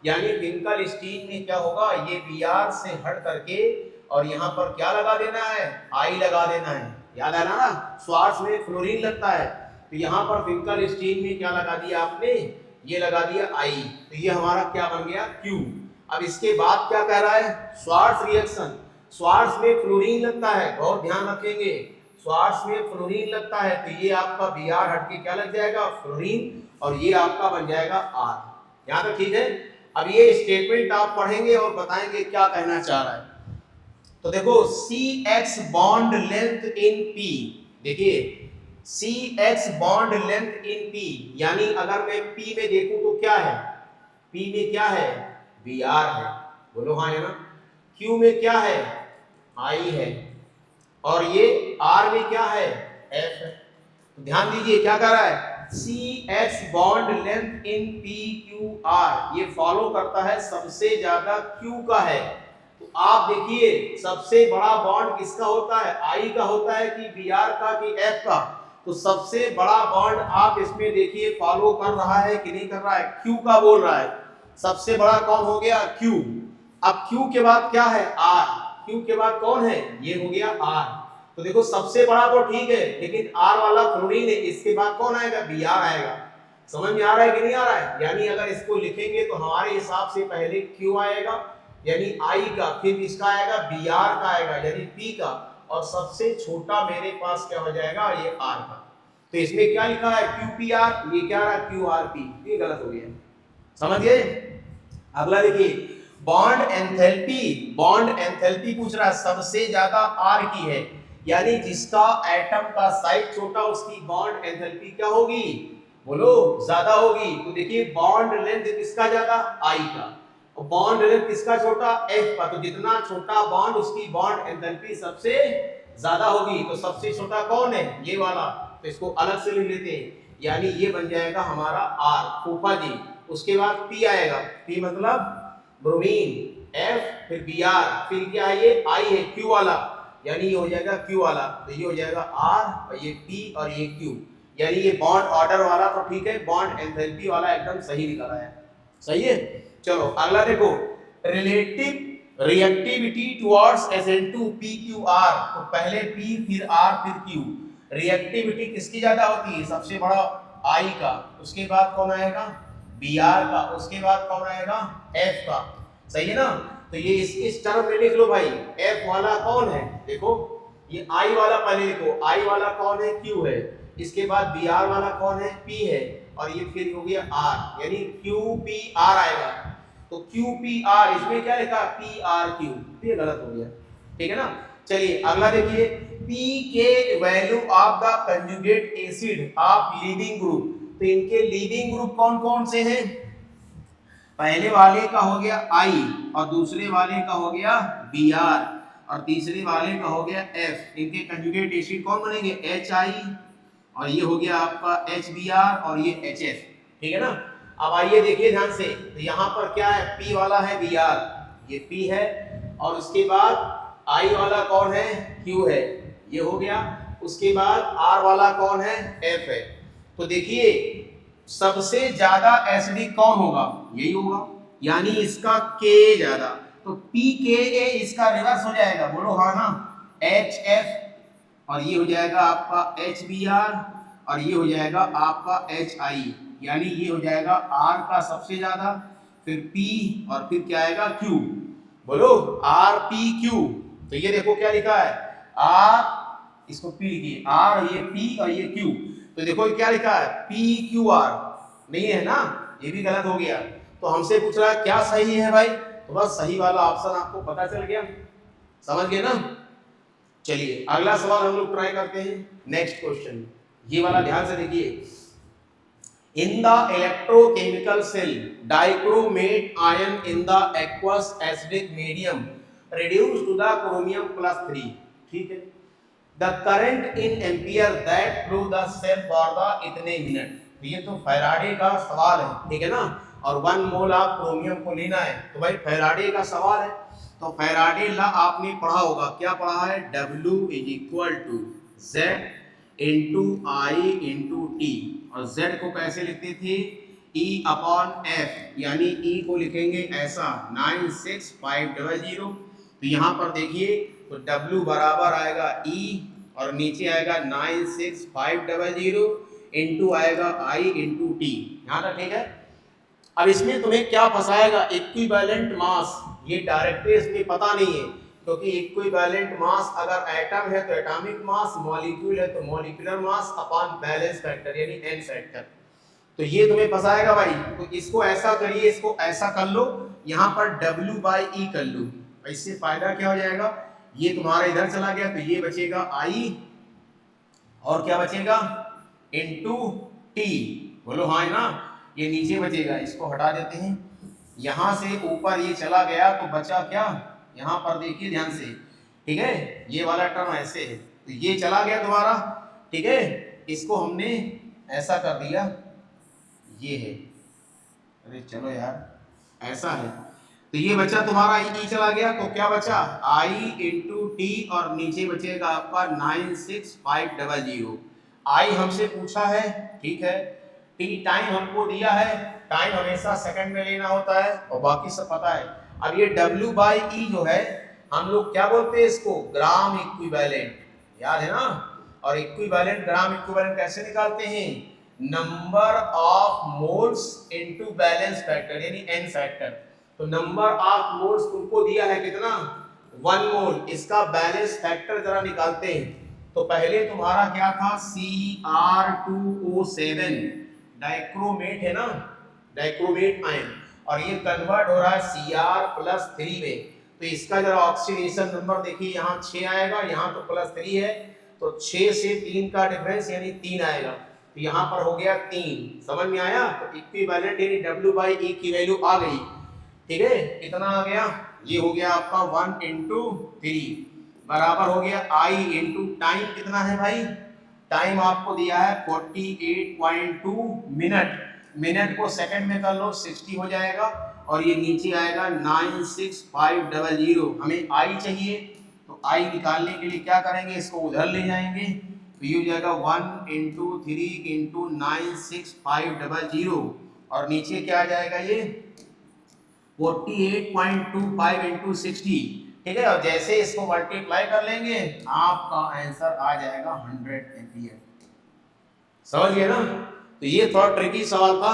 यानी फिंकलस्टीन में क्या होगा? ये Br से हट करके और यहाँ पर क्या लगा देना है? I लगा देना है। याद है ना? श्वार्ट्ज में फ्लोरीन लगता है, तो यहाँ पर फिंकलस्टीन में क्या लगा दिया आपने? ये लगा दिया I। तो ये हमारा क्या बन गया? Q। अब इसके बाद क्या कह रहा है? Swarts reaction. श्वार्ट्ज में फ्लोरीन लगता है, बहुत ध्यान रखेंगे। श्वार्ट्ज में फ्लोरीन लगता है तो ये आपका Br हट के क्या लग जाएगा? फ्लोरीन, और ये आपका बन जाएगा R। यहाँ तक ठीक है? अब ये स्टेटमेंट आप पढ़ेंगे और बताएंगे क्या कहना चाह रहा है। तो देखो CH bond length in P, देखिए CH bond length in P, यानी अगर मैं P में देखूं तो क्या है? P में क्या है? Br है। बोलो हाँ है ना? Q में क्या है? I है। और ये R में क्या है? F है। तो ध्यान दीजिए क्या कर रहा है? CH bond length in PQR, ये फॉलो करता है सबसे ज्यादा Q का है। तो आप देखिए सबसे बड़ा बॉन्ड किसका होता है? I का होता है कि Br का कि F का? तो सबसे बड़ा बॉन्ड आप इसमें देखिए फॉलो कर रहा है कि नहीं कर रहा है? Q का बोल रहा है। सबसे बड़ा कौन हो गया? Q। अब Q के बाद क्या है? R। Q के बाद कौन है? ये हो गया R। तो देखो सबसे बड़ा तो ठीक है, लेकिन R वाला फ्लोरीन है, इसके बाद कौन आएगा? Br आएगा। समझ में आ रहा है कि नहीं आ रहा है? यानी अगर इसको लिखेंगे तो हमारे हिसाब से पहले Q आएगा यानी I का, फिर इसका आएगा Br का आएगा यानी P का, और सबसे छोटा मेरे पास क्या हो जाएगा? ये R का। तो इसमें क्या लिखा है? QPr, ये क्या रहा? QRP। ये गलत हो गया। समझ गए? अगला देखिए बॉन्ड एंथैल्पी। बॉन्ड एंथैल्पी पूछ रहा है, सबसे ज्यादा R की है, यानी जिसका एटम का साइज छोटा उसकी बॉन्ड एंथैल्पी क्या होगी? बोलो ज्यादा होगी। तो देखिए बॉन्ड लेंथ किसका ज्यादा? I का। और बॉन्ड लेंथ किसका छोटा? F का। तो जितना छोटा बॉन्ड उसकी बॉन्ड एंथैल्पी सबसे ज्यादा होगी। तो सबसे छोटा कौन है? ये वाला। तो इसको अलग से लिख लेते हैं, यानी ये बन जाएगा हमारा R, फूफा जी। उसके बाद P आएगा, P मतलब ब्रोमीन, F फिर Br, फिर क्या है? ये I है, Q वाला, यानी ये हो जाएगा Q वाला। तो ये हो जाएगा R और ये P और ये Q, यानी ये बॉन्ड ऑर्डर वाला तो ठीक है, बॉन्ड एंथैल्पी वाला एकदम सही निकला है। सही है? चलो अगला देखो, relative reactivity towards SN2 PQR। तो पहले P फिर R फिर Q। रिएक्टिविटी किसकी ज्यादा होती है? सबसे बड़ा I का। उसके बाद कौन आएगा? Br का। उसके बाद कौन आएगा? F का। सही है ना? तो ये इस टर्म में लिख लो भाई। F वाला कौन है? देखो ये I वाला पहले लिखो। I वाला कौन है? Q है। इसके बाद Br वाला कौन है? P है। और ये फिर हो गया R, यानी QPR आएगा। तो QPR, इसमें क्या लिखा? PRQ। ये गलत हो गया। ठीक है ना? चलिए अगला देखिए, P के value of the conjugate acid of leaving group. तो इनके लीविंग ग्रुप कौन कौन से हैं? पहले वाले का हो गया I, और दूसरे वाले का हो गया Br, और तीसरे वाले का हो गया F। इनके कंजुगेट एसिड कौन बनेंगे? HI, और ये हो गया आपका HBr और ये HF। ठीक है ना? अब आइए देखिए ध्यान से, तो यहाँ पर क्या है? P वाला है Br, ये P है, और उसके बाद I वाला कौन है? Q है, ये हो गया। उसके बाद R वाला कौन है? F है। तो देखिए सबसे ज्यादा एसिडिक कौन होगा? यही होगा, यानी इसका K ज्यादा। तो PKA इसका रिवर्स हो जाएगा। बोलो हाँ ना? HF और ये हो जाएगा आपका HBr और ये हो जाएगा आपका HI, यानी ये हो जाएगा R का सबसे ज्यादा, फिर P और फिर क्या आएगा Q। बोलो RPQ। तो ये देखो क्या लिखा है, R, इसको P लिखिए, R ये P और ये Q। तो देखो ये क्या लिखा है PQR, नहीं है ना, ये भी गलत हो गया। तो हमसे पूछ रहा है क्या सही है भाई, तो बस सही वाला ऑप्शन आपको पता चल गया, समझ गए ना। चलिए अगला सवाल हम लोग ट्राई करते हैं। नेक्स्ट क्वेश्चन, ये वाला ध्यान से देखिए। In the electrochemical cell dichromate ion in the aqueous acidic medium reduced to the chromium +3, ठीक है। The current in ampere that through the cell for the इतने मिनट। ये तो फैराडे का सवाल है, ठीक है ना, और 1 मोल आप क्रोमियम को लेना है, तो भाई फैराडे का सवाल है। तो फैराडे लॉ आपने पढ़ा होगा, क्या पढ़ा है, W = Z × I × T, और Z को कैसे लिखते थे, E/F, यानी E को लिखेंगे ऐसा 96500। तो यहाँ पर देखिए, तो W बराबर आएगा E और नीचे आएगा 96500 इंटू आएगा I × T, यहाँ तक ठीक है। अब इसमें तुम्हें क्या फंसाएगा, इक्विवेलेंट मास, ये डायरेक्टली इसमें पता नहीं है, क्योंकि इक्विवेलेंट मास अगर एटम है तो एटॉमिक मास, मॉलिक्यूल है तो molecular mass upon balance factor यानी n फैक्टर। तो ये तुम्हें फंसाएगा भाई। तो इसको ऐसा करिए, इसको ऐसा कर लो, यहाँ पर W/E कर लो, इससे फायदा क्या हो जाएगा, ये तुम्हारा इधर चला गया तो ये बचेगा I और क्या बचेगा इंटू T, बोलो हाँ है ना, ये नीचे बचेगा, इसको हटा देते हैं, यहाँ से ऊपर ये चला गया तो बचा क्या, यहाँ पर देखिए ध्यान से, ठीक है, ये वाला टर्म ऐसे है, तो ये चला गया तुम्हारा, ठीक है, इसको हमने ऐसा कर दिया, ये है, अरे चलो यार ऐसा है, तो ये बचा तुम्हारा E चला गया, तो क्या बचा I × T और नीचे बचेगा आपका 96500। I हमसे पूछा है, ठीक है, T टाइम हमको दिया है, टाइम हमेशा सेकंड में लेना होता है और बाकी सब पता है। अब ये W/E जो है हम लोग क्या बोलते हैं इसको, ग्राम इक्विवेलेंट, याद है ना, और इक्विवेलेंट ग्राम इक्विवेलेंट कैसे निकालते हैं, number of moles into balance factor यानी n फैक्टर। तो नंबर ऑफ मोल्स तुमको दिया है कितना, 1 मोल, इसका बैलेंस फैक्टर जरा निकालते हैं। तो पहले तुम्हारा क्या था Cr2O7, डाइक्रोमेट है ना, डाइक्रोमेट आयन, और ये कन्वर्ट हो रहा है Cr+3 में, तो इसका जरा ऑक्सीडेशन नंबर देखिए, यहाँ 6 आएगा, यहाँ तो +3 है, तो 6 से 3 का डिफरेंस यानी 3 आएगा, तो यहाँ पर हो गया 3, समझ में आया। तो इक्विवेलेंट यानी W/E की वैल्यू आ गई, ठीक है, कितना आ गया, ये हो गया आपका 1 × 3 बराबर हो गया I × टाइम, कितना है भाई, टाइम आपको दिया है 48.2 मिनट, मिनट को सेकंड में कर लो 60 हो जाएगा, और ये नीचे आएगा 96500, हमें I चाहिए, तो I निकालने के लिए क्या करेंगे, इसको उधर ले जाएंगे, तो ये हो जाएगा 1 × 3 × 96500, और नीचे क्या आ जाएगा ये 48.25 × 60, ठीक है, और जैसे इसको मल्टीप्लाई कर लेंगे आपका आंसर आ जाएगा 100 एम्पियर, समझ गए ना। तो ये थोड़ा ट्रिकी सवाल था,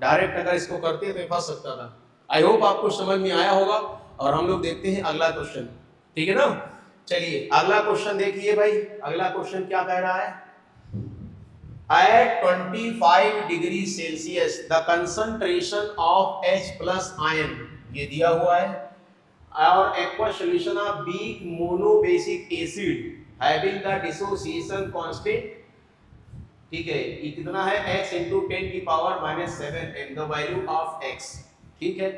डायरेक्ट अगर इसको करते तो फंस सकता था। आई होप आपको समझ में आया होगा, और हम लोग देखते हैं अगला क्वेश्चन, ठीक है ना। चलिए अगला क्वेश्चन देखिए भाई, अगला क्वेश्चन क्या कह रहा है, at 25 degree Celsius the concentration of H+ ion, ये दिया हुआ है, और aqua solution of weak monobasic acid having the dissociation constant, ठीक है, ये कितना है x × 10⁻⁷ and the value of x, ठीक है।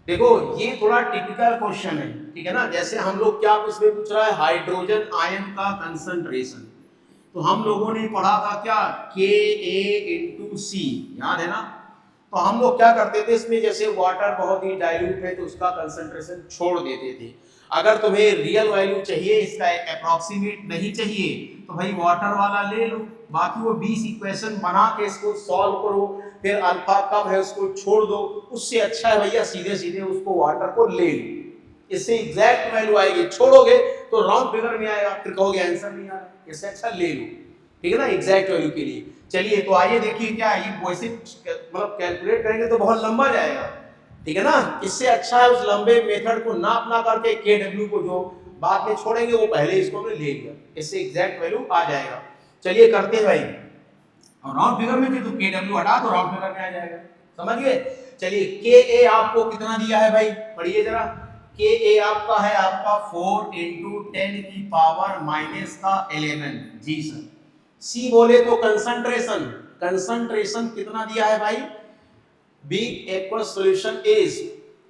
देखो ये थोड़ा टिपिकल क्वेश्चन है, ठीक है ना, जैसे हम लोग क्या इसमें पूछ रहा है हाइड्रोजन आयन का कंसंट्रेशन, तो हम लोगों ने पढ़ा था क्या Ka × C, याद है ना। तो हम लोग क्या करते थे इसमें, जैसे वाटर बहुत ही डाइल्यूट है तो उसका कंसंट्रेशन छोड़ देते थे, अगर तुम्हें रियल वैल्यू चाहिए, इसका अप्रॉक्सीमेट नहीं चाहिए, तो भाई वाटर वाला ले लो, बाकी वो 20 इक्वेशन बना के इसको सॉल्व करो, फिर अल्फा कम है उसको छोड़ दो, उससे अच्छा है भैया सीधे सीधे उसको वाटर को ले लो, इससे एग्जैक्ट वैल्यू आएगी, छोड़ोगे तो राउंड फिगर में आएगा, फिर कहोगे आंसर नहीं आ रहा, इससे अच्छा ले लो, ठीक है ना, एग्जैक्ट वैल्यू के लिए। चलिए तो आइए देखिए क्या ये वैसे मतलब कैलकुलेट करेंगे तो बहुत लंबा जाएगा, ठीक है ना, इससे अच्छा है उस लंबे मेथड को नाप ना करके KW को जो बाद में छोड़ेंगे वो पहले इसको हमने ले लिया, इससे एग्जैक्ट वैल्यू आ जाएगा। चलिए करते हैं भाई, और राउंड फिगर में थे तो KW हटा तो राउंड फिगर में आ जाएगा, समझ गए। चलिए KA आपको कितना दिया है भाई, पढ़िए जरा, KA आपका है आपका 4 × 10 की पावर -11, जी सर। C बोले तो कंसंट्रेशन, कंसंट्रेशन कितना दिया है भाई, weak aqueous solution is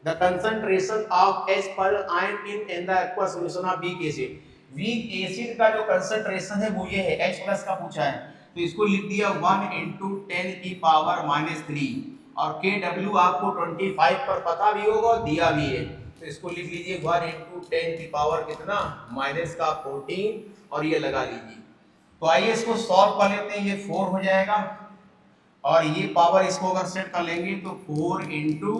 the concentration of H per ion in the aqueous solution of weak acid। weak acid का जो concentration है वो ये है, H+ का पूछा है तो इसको लिख दिया 1 × 10 की पावर -3, और KW आपको 25 पर पता भी होगा दिया भी है तो इसको लिख लीजिए 1 × 10 की पावर कितना -14, और ये लगा लीजिए। तो आइए इसको सॉल्व कर लेते हैं, ये 4 हो जाएगा और ये पावर इसको अगर सेट कर लेंगे तो 4 ×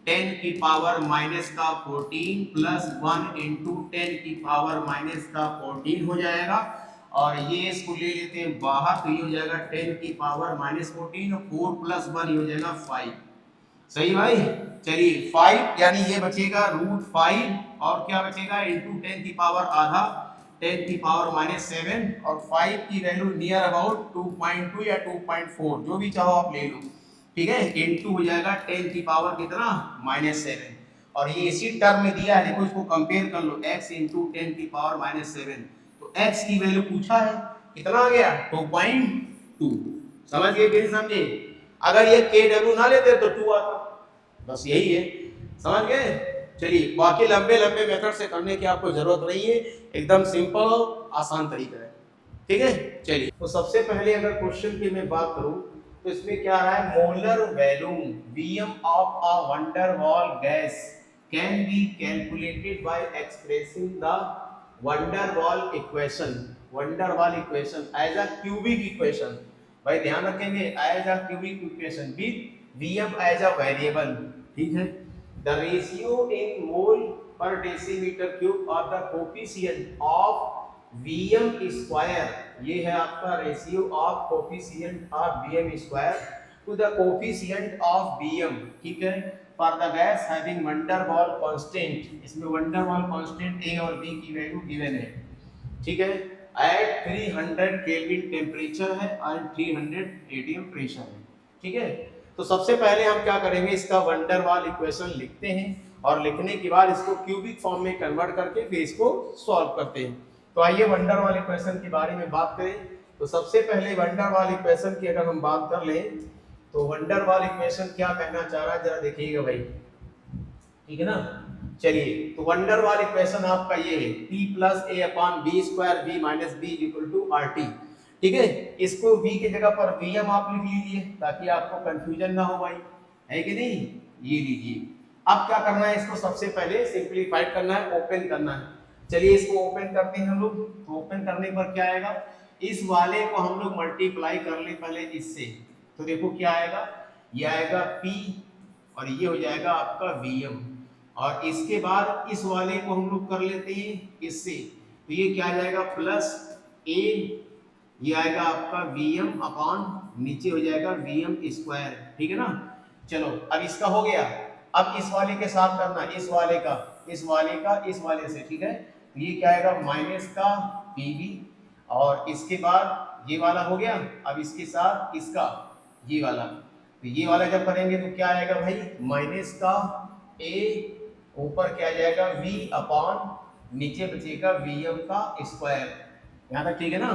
10 की पावर -14 प्लस 1 × 10 की पावर -14 हो जाएगा, और ये इसको ले लेते हैं बाहर तो ये हो जाएगा 10 की पावर -14 और 4 + 1 हो जाएगा 5, सही भाई। चलिए 5 यानी ये बचेगा √5 और क्या बचेगा × 10 की पावर आधा 10 की पावर -7, और 5 की वैल्यू नियर अबाउट 2.2 या 2.4 जो भी चाहो आप ले लो, ठीक है, × हो जाएगा 10 की पावर कितना -7, और ये इसी टर्म में दिया है, देखो इसको कंपेयर कर लो x × 10 की पावर -7, तो x की वैल्यू पूछा है कितना आ गया 2.2, समझ गए कि नहीं समझे। अगर ये KW ना लेते तो 2 आता, बस यही है, समझ गए। चलिए बाकी लंबे लंबे मेथड से करने की आपको जरूरत नहीं है, एकदम सिंपल और आसान तरीका है, ठीक है। चलिए तो सबसे पहले अगर क्वेश्चन की मैं बात करूं तो इसमें क्या रहा है, molar volume Vm of a van der Waals gas can be calculated by expressing the van der Waals equation, van der Waals equation as a cubic equation, भाई ध्यान रखेंगे as a cubic equation with Vm as a variable, ठीक है। The ratio in mole per decimeter cube of the coefficient of Vm square, ये है आपका ratio of coefficient of Vm square to the coefficient of Vm, ठीक है, for the gas having van der Waals constant, इसमें van der Waals constant A और B की value given है, ठीक है, एट 300 केल्विन टेम्परेचर है और 300 atm प्रेशर है, ठीक है। तो सबसे पहले हम क्या करेंगे, इसका वंडर वॉल इक्वेशन लिखते हैं और लिखने के बाद इसको क्यूबिक फॉर्म में कन्वर्ट करके फिर इसको सॉल्व करते हैं। तो आइए वंडर वॉल इक्वेशन के बारे में बात करें। तो सबसे पहले वंडर वॉल इक्वेशन की अगर हम बात कर लें तो वंडर वॉल इक्वेशन क्या कहना चाह रहा है जरा देखिएगा भाई, ठीक है ना। चलिए तो वंडर वॉल इक्वेशन आपका ये है P + A/B² V - B = RT, ठीक है। इसको V की जगह पर Vm आप लिख लीजिए ताकि आपको कंफ्यूजन ना हो भाई, है कि नहीं, ये लीजिए। अब क्या करना है, इसको सबसे पहले सिंपलीफाइड करना है, ओपन करना है। चलिए इसको ओपन करते हैं हम लोग, तो ओपन करने पर क्या आएगा, इस वाले को हम लोग मल्टीप्लाई कर ले पहले इससे, तो देखो क्या आएगा, ये आएगा P और ये हो जाएगा आपका Vm, और इसके बाद इस वाले को हम लोग कर लेते हैं इससे, तो ये क्या आ जाएगा +A, ये आएगा आपका Vm नीचे हो जाएगा Vm², ठीक है ना। चलो अब इसका हो गया, अब इस वाले के साथ करना, इस वाले का इस वाले का इस वाले से, ठीक है। तो ये क्या आएगा माइनस का PV, और इसके बाद ये वाला हो गया, अब इसके साथ इसका ये वाला, तो ये वाला जब करेंगे तो क्या आएगा भाई माइनस का A, ऊपर क्या आ जाएगा V/ नीचे बचेगा Vm², यहाँ तक ठीक है ना।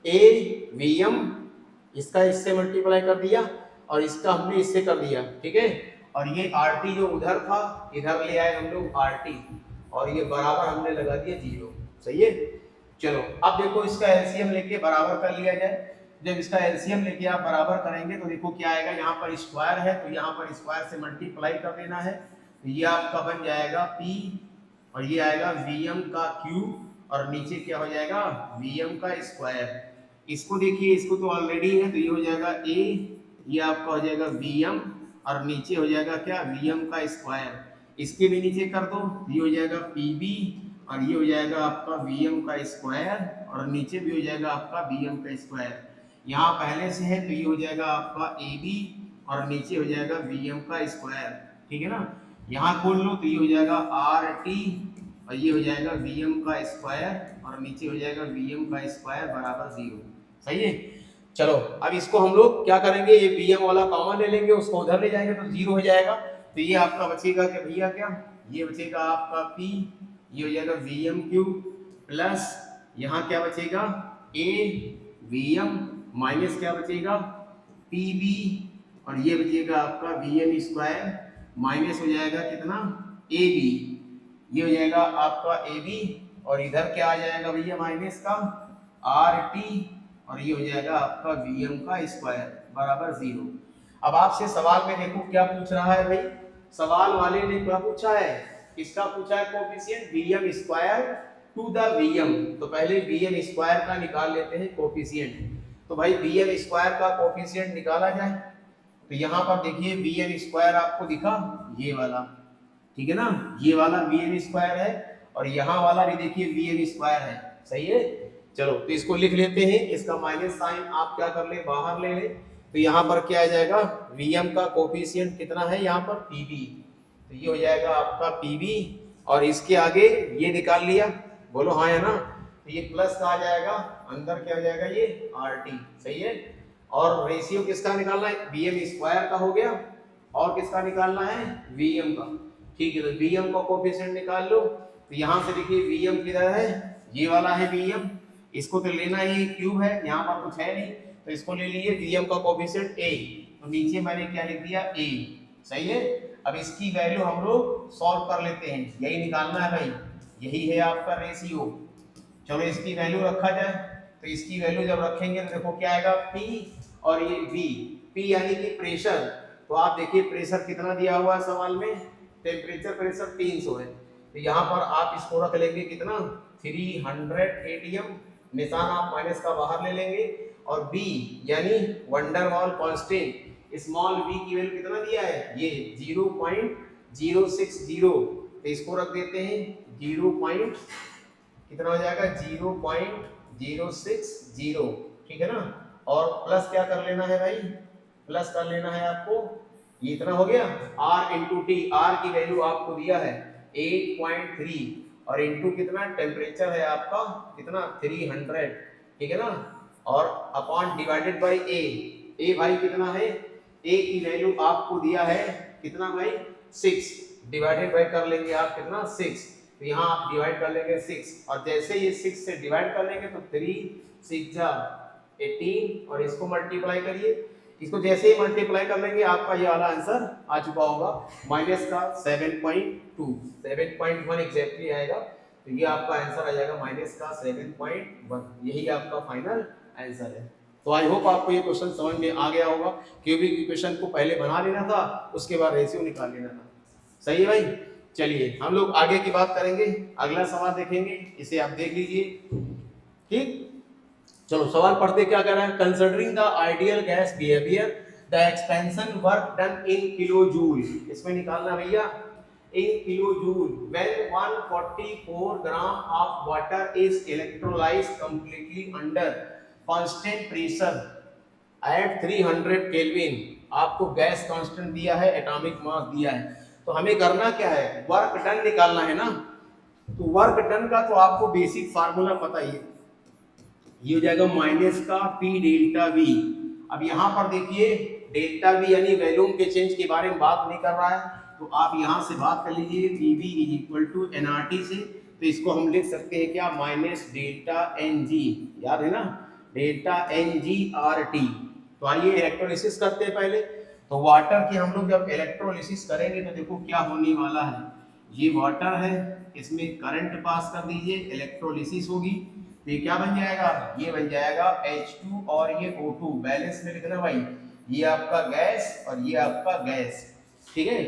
A Vm इसका इससे मल्टीप्लाई कर दिया और इसका हमने इससे कर दिया, ठीक है, और ये RT जो उधर था इधर ले आए हम लोग RT, और ये बराबर हमने लगा दिया 0, सही है। चलो अब देखो इसका एलसीएम लेके बराबर कर लिया जाए। जब इसका एलसीएम लेके आप बराबर करेंगे तो देखो क्या आएगा, यहाँ पर स्क्वायर है तो यहाँ पर स्क्वायर से मल्टीप्लाई कर देना है, तो ये आपका बन जाएगा P और ये आएगा Vm³ और नीचे क्या हो जाएगा Vm²। इसको देखिए, इसको तो ऑलरेडी है तो ये हो जाएगा A, ये आपका हो जाएगा Vm और नीचे हो जाएगा क्या Vm²। इसके भी नीचे कर दो, ये हो जाएगा पीबी और ये हो जाएगा आपका वीएम का स्क्वायर और नीचे भी हो जाएगा आपका वीएम का स्क्वायर। यहाँ पहले से है तो ये हो जाएगा आपका ए बी और नीचे हो जाएगा वीएम का स्क्वायर, ठीक है ना। यहाँ खोल लो तो ये हो जाएगा आर टी और ये हो जाएगा वीएम का स्क्वायर और नीचे हो जाएगा वीएम का स्क्वायर बराबर 0। सही है। चलो अब इसको हम लोग क्या करेंगे, ये वीएम वाला कॉमन ले लेंगे, उसको उधर ले जाएंगे तो 0 हो जाएगा। तो ये आपका बचेगा कि भैया क्या, ये बचेगा आपका P, ये हो जाएगा वीएम क्यू प्लस यहाँ क्या बचेगा ए वीएम माइनस क्या बचेगा पीबी और ये बचेगा आपका वीएम स्क्वायर माइनस हो जाएगा कितना ए बी, ये हो जाएगा आपका ए बी और इधर क्या आ जाएगा भैया माइनस का आर टी और ये हो जाएगा आपका वीएम का स्क्वायर बराबर 0। अब आपसे सवाल में देखो क्या पूछ रहा है भाई, सवाल वाले ने क्या पूछा है, किसका पूछा है coefficient VM square to the VM. तो पहले वीएम स्क्वायर का निकाल लेते हैं कोफिशिएंट। तो भाई वीएम स्क्वायर का कोफिशिएंट निकाला जाए तो यहाँ पर देखिए वीएम स्क्वायर आपको दिखा ये वाला, ठीक है ना, ये वाला वीएम स्क्वायर है और यहाँ वाला भी देखिए वीएम स्क्वायर है। सही है। चलो तो इसको लिख लेते हैं, इसका माइनस साइन आप क्या कर ले बाहर ले ले तो यहाँ पर क्या आ जाएगा वीएम का कोफिशिएंट कितना है यहाँ पर पीबी, तो ये हो जाएगा आपका पीबी और इसके आगे ये निकाल लिया, बोलो हाँ है ना, तो ये प्लस का आ जाएगा अंदर क्या हो जाएगा ये आरटी। सही है। और रेशियो किसका निकालना है, वीएम स्क्वायर का हो गया और किसका निकालना है वीएम का। ठीक है, तो वीएम का कोफिशिएंट निकाल लो। तो यहाँ से देखिए वीएम किधर है, ये वाला है वीएम, इसको तो लेना ही क्यूब है, यहाँ पर कुछ है नहीं तो इसको ले लिए वीएम का कोफिशिएंट ए, तो नीचे मैंने क्या लिख दिया ए। सही है। अब इसकी वैल्यू हम लोग सॉल्व कर लेते हैं, यही निकालना है भाई, यही है आपका रेशियो। चलो इसकी वैल्यू रखा जाए तो इसकी वैल्यू जब रखेंगे तो देखो क्या आएगा P और ये V, P यानी कि प्रेशर। तो आप देखिए प्रेशर कितना दिया हुआ है सवाल में, टेम्परेचर प्रेशर 300 है, तो यहाँ पर आप इसको रख लेंगे कितना 300 atm, निशान आप माइनस का बाहर ले लेंगे और B यानी वंडरवॉल कांस्टेंट स्मॉल v की वैल्यू कितना दिया है ये 0.060, तो इसको रख देते हैं 0. कितना हो जाएगा 0.060, ठीक है ना। और प्लस क्या कर लेना है भाई, प्लस कर लेना है आपको, ये इतना हो गया R इंटू टी, R की वैल्यू आपको दिया है 8.3 और इंटू कितना टेम्परेचर है आपका कितना 300, ठीक है ना, और अपॉन डिवाइडेड बाई ए भाई कितना है, ए की वैल्यू आपको दिया है कितना भाई 6, डिवाइडेड बाई कर लेंगे आप कितना 6, तो यहाँ आप डिवाइड कर लेंगे 6 और जैसे ये 6 से डिवाइड कर लेंगे तो 3 6 जा 18 और इसको मल्टीप्लाई करिए, इसको जैसे ही मल्टीप्लाई कर लेंगे आपका ये वाला आंसर आ चुका होगा माइनस का 7.1 एग्जैक्टली आएगा, तो ये आपका आंसर आ जाएगा माइनस का 7.1, यही आपका फाइनल आंसर है। तो आई होप आपको ये क्वेश्चन समझ में आ गया होगा, क्यूबिक इक्वेशन को पहले बना लेना था उसके बाद रेशियो निकाल लेना था। सही है भाई। चलिए हम लोग आगे की बात करेंगे, अगला सवाल देखेंगे, इसे आप देख लीजिए। ठीक, चलो सवाल पढ़ते क्या कह रहा है, considering the ideal gas behaviour the expansion work done in kilojoule, इसमें निकालना भैया in kilojoule when 144 gram of water is electrolyzed completely under constant pressure at 300 Kelvin। आपको गैस कांस्टेंट दिया है, एटॉमिक मास दिया है, तो हमें करना क्या है, वर्क डन निकालना है ना। तो वर्क डन का तो आपको बेसिक फार्मूला पता ही है, ये हो जाएगा माइनस का P डेल्टा V। अब यहाँ पर देखिए डेल्टा V यानी वॉल्यूम के चेंज के बारे में बात नहीं कर रहा है, तो आप यहाँ से बात कर लीजिए PV is equal to nRT से, तो इसको हम लिख सकते हैं क्या माइनस डेल्टा NG, याद है ना डेल्टा NG/RT। तो आइए इलेक्ट्रोलिसिस करते हैं पहले। तो वाटर की हम लोग जब इलेक्ट्रोलिसिस करेंगे तो देखो क्या होने वाला है, ये वाटर है, इसमें करंट पास कर दीजिए, इलेक्ट्रोलिसिस होगी, तो ये क्या बन जाएगा, ये बन जाएगा H2 और ये O2, बैलेंस में लिखना भाई, ये आपका गैस और ये आपका गैस। ठीक है,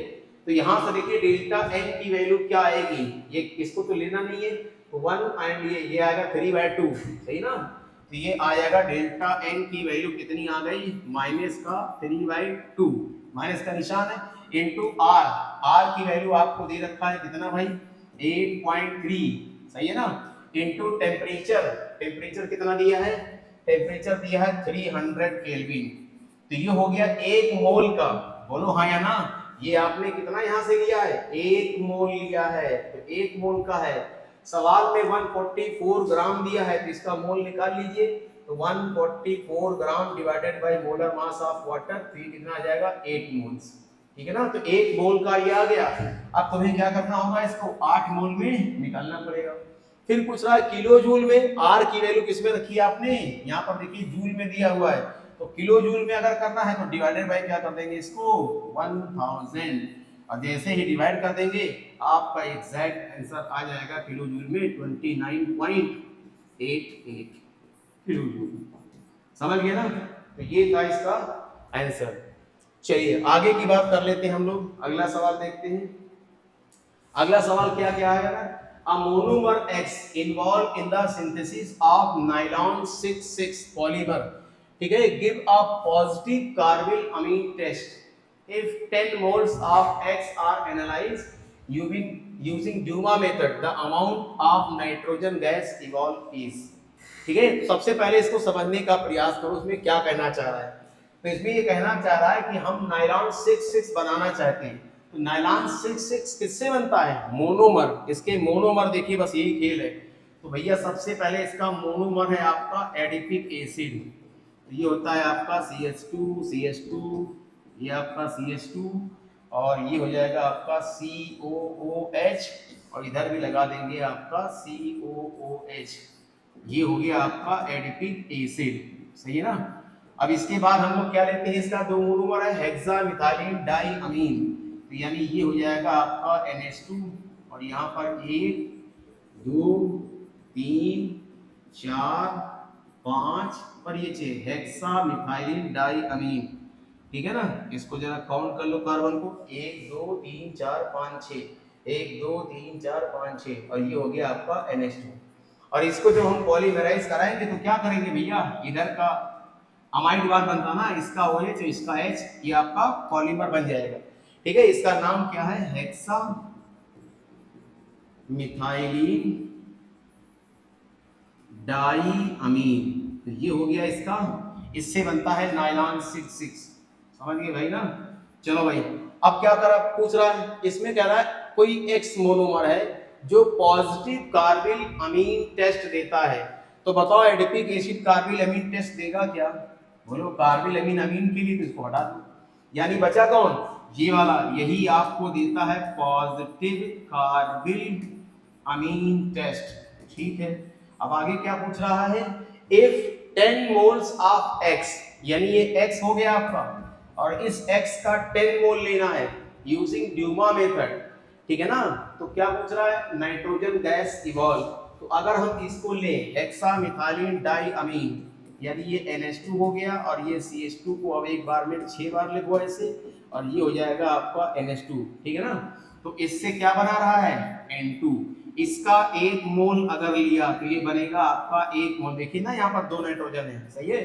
तो यहाँ से देखिए डेल्टा N की वैल्यू क्या आएगी, ये इसको तो लेना नहीं है, तो 1 एंड ये आएगा 3/2, सही ना। तो ये आ जाएगा डेल्टा N की वैल्यू कितनी आ गई, माइनस का 3/2, माइनस का निशान है, इंटू आर, आर की वैल्यू आपको दे रखा है कितना भाई 8.3, सही है ना, इंटू टेम्परेचर, टेम्परेचर कितना दिया है, टेम्परेचर दिया है 300 केल्विन। तो ये हो गया 1 मोल का, बोलो हाँ या ना, ये आपने कितना यहाँ से लिया है 1 मोल लिया है, तो 1 मोल का है। सवाल में 144 ग्राम दिया है, तो इसका मोल निकाल लीजिए, तो 144 gram divided by molar mass of water, तो ये कितना आ जाएगा 8 मोल्स, ठीक है ना। तो 1 मोल का ये आ गया। अब तुम्हें क्या करना होगा, इसको 8 मोल में निकालना पड़ेगा। फिर पूछ रहा है किलो जूल में, आर की वैल्यू किस में रखी है आपने, यहाँ पर देखिए जूल में दिया हुआ है, तो किलो जूल में अगर करना है तो डिवाइडेड बाय क्या कर देंगे इसको 1000, और जैसे ही डिवाइड कर देंगे आपका एग्जैक्ट आंसर आ जाएगा किलो जूल में 29.88 किलो जूल। समझ गए ना, तो ये था इसका आंसर। चलिए आगे की बात कर लेते हैं हम लोग, अगला सवाल देखते हैं। अगला सवाल क्या क्या है, a monomer X involved in the synthesis of nylon 6,6 polymer, ठीक है, give a positive carbyl amine test if 10 moles of X are analyzed using Duma method, the amount of nitrogen gas evolved is, ठीक है। सबसे पहले इसको समझने का प्रयास करो, इसमें क्या कहना चाह रहा है। तो इसमें ये कहना चाह रहा है कि हम नायलॉन 6,6 बनाना चाहते हैं, तो नायलॉन 6,6 किससे बनता है, मोनोमर, इसके मोनोमर देखिए, बस यही खेल है। तो भैया सबसे पहले इसका मोनोमर है आपका एडिपिक एसिड, तो ये होता है आपका CH2, ये आपका CH2, और ये हो जाएगा आपका COOH, और इधर भी लगा देंगे आपका COOH, ये हो गया आपका एडिपिक एसिड, सही है ना। अब इसके बाद हम लोग क्या लेते हैं, इसका दो मोनोमर है हेक्सामिथाइलिन डाइअमीन, तो यानी ये हो जाएगा आपका NH2, और यहाँ पर 1 2 3 4 5 और ये 6 हेक्सामिथाइलिन डाइअमीन, ठीक है ना। इसको जरा काउंट कर लो कार्बन को, 1 2 3 4 5 6, 1 2 3 4 5 6, और ये हो गया आपका NH2। और इसको जब हम पॉलीमराइज कराएंगे तो क्या करेंगे भैया, इधर का अमाइड बार बनता ना, इसका OH तो इसका H, ये आपका पॉलीमर बन जाएगा, ठीक है। इसका नाम क्या है, हेक्सा मिथाइलिन डाइअमीन, तो ये हो गया इसका, इससे बनता है नायलॉन 6,6, समझ गए भाई ना। चलो भाई अब क्या कर पूछ रहा है, इसमें कह रहा है कोई X मोनोमर है जो पॉजिटिव कार्बिल अमीन टेस्ट देता है, तो बताओ एडिपिक एसिड कार्बिल अमीन टेस्ट देगा क्या, बोलो कार्बिल अमीन, अमीन के लिए तो इसको हटा दो, यानी बचा कौन, ये वाला, यही आपको देता है पॉजिटिव कार्बिल अमीन टेस्ट, ठीक है। अब आगे क्या पूछ रहा है, इफ 10 मोल्स ऑफ X, यानी ये X हो गया आपका, और इस X का 10 मोल लेना है यूजिंग ड्यूमा मेथड, ठीक है ना। तो क्या पूछ रहा है, नाइट्रोजन गैस इवॉल्व, तो अगर हम इसको लें हेक्सामिथाइलिन डाइअमीन, यानी ये NH2 हो गया, और ये CH2 को अब एक बार में 6 बार लिखो ऐसे, और ये हो जाएगा आपका NH2, ठीक है ना। तो इससे क्या बना रहा है N2, इसका 1 मोल अगर लिया तो ये बनेगा आपका 1 मोल, देखिए ना यहाँ पर 2 नाइट्रोजन है, सही है,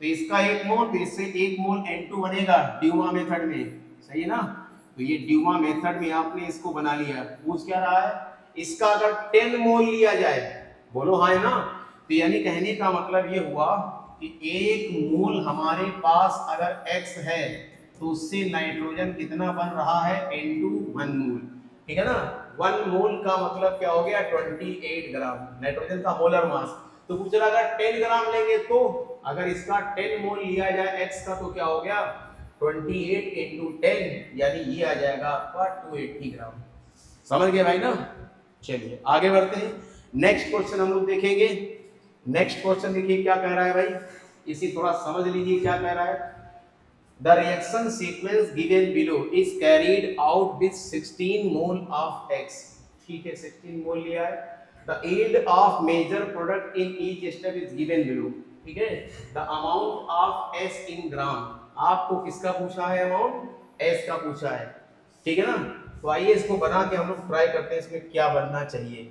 तो इसका 1 मोल, तो इससे 1 मोल N2 बनेगा ड्यूमा मेथड में, सही है ना। तो ये ड्यूमा मेथड में आपने इसको बना लिया। पूछ क्या रहा है, इसका अगर 10 मोल लिया जाए, बोलो हाँ है ना, तो यानी कहने का मतलब ये हुआ कि 1 मोल हमारे पास अगर X है तो उससे नाइट्रोजन कितना बन रहा है N2 1 मोल, ठीक है ना। 1 मोल का मतलब क्या हो गया 28 ग्राम नाइट्रोजन का मोलर मास। तो पूछ रहा अगर 10 ग्राम लेंगे, तो अगर इसका 10 मोल लिया जाए X का, तो क्या हो गया 28 into 10, यानी ये आ जाएगा आपका 280 ग्राम, समझ गए भाई ना। चलिए आगे बढ़ते हैं, नेक्स्ट क्वेश्चन हम लोग देखेंगे। नेक्स्ट क्वेश्चन देखिए क्या कह रहा है भाई, इसी थोड़ा समझ लीजिए क्या कह रहा है। The reaction sequence given below is carried out with 16 mole of X, ठीक है 16 मोल लिया है। The yield of major product in each step is given below, ठीक है। The amount of S in gram, आपको किसका पूछा है, अमाउंट S का पूछा है, ठीक है ना। तो आइए इसको बना के हम लोग ट्राई करते हैं इसमें क्या बनना चाहिए।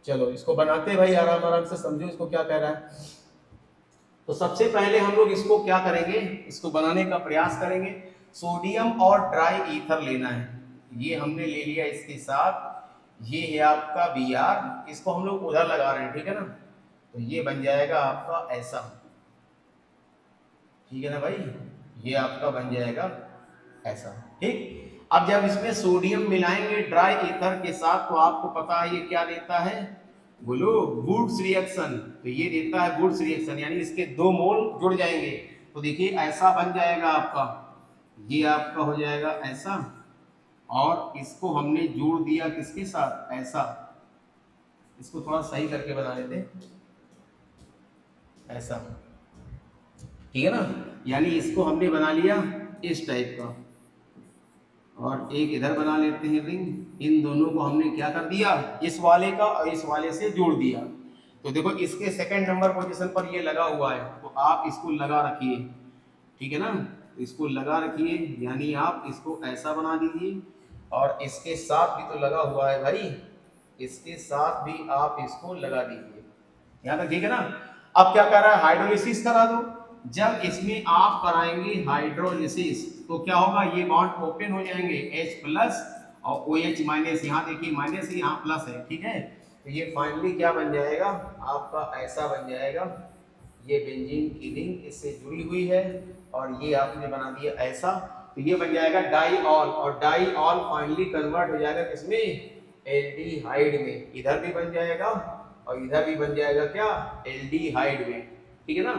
चलो इसको बनाते हैं भाई, आराम आराम से समझो इसको क्या कह रहा है। तो सबसे पहले हम लोग इसको क्या करेंगे, इसको बनाने का प्रयास करेंगे। सोडियम और ड्राई ईथर लेना है। ये हमने ले लिया इसके साथ, ये है आपका Br, इसको हम लोग उधर लगा रहे हैं, ठीक है ना। तो ये बन जाएगा आपका ऐसा, ठीक है ना भाई, ये आपका बन जाएगा ऐसा, ठीक। अब जब इसमें सोडियम मिलाएंगे ड्राई ईथर के साथ, तो आपको पता है ये क्या देता है, बोलो, वुड्स रिएक्शन। तो ये देता है वुड्स रिएक्शन, यानी इसके दो मोल जुड़ जाएंगे। तो देखिए ऐसा बन जाएगा आपका, ये आपका हो जाएगा ऐसा, और इसको हमने जोड़ दिया किसके साथ, ऐसा। इसको थोड़ा सही करके बना लेते, ऐसा, ठीक है ना। यानी इसको हमने बना लिया इस टाइप का, और एक इधर बना लेते हैं रिंग। इन दोनों को हमने क्या कर दिया, इस वाले का और इस वाले से जोड़ दिया। तो देखो इसके सेकंड नंबर पोजीशन पर ये लगा हुआ है, तो आप इसको लगा रखिए, ठीक है ना। तो इसको लगा रखिए, यानी आप इसको ऐसा बना दीजिए, और इसके साथ भी तो लगा हुआ है भाई, इसके साथ भी आप इसको लगा दीजिए, यहाँ तक ठीक है ना। अब क्या कर रहा है, हाइड्रोलिसिस करा दो। जब इसमें आप कराएंगे हाइड्रोलिसिस, तो क्या होगा, ये बॉन्ड ओपन हो जाएंगे, H+ और OH-, यहाँ देखिए माइनस है, यहाँ प्लस है, ठीक है। तो ये फाइनली क्या बन जाएगा आपका, ऐसा बन जाएगा। ये बेंजीन की रिंग इससे जुड़ी हुई है, और ये आपने बना दिया ऐसा। तो ये बन जाएगा डाईऑल, और डाईऑल फाइनली कन्वर्ट हो जाएगा किसमें, एल्डिहाइड में। इधर भी बन जाएगा और इधर भी बन जाएगा क्या, एल्डिहाइड में, ठीक है ना।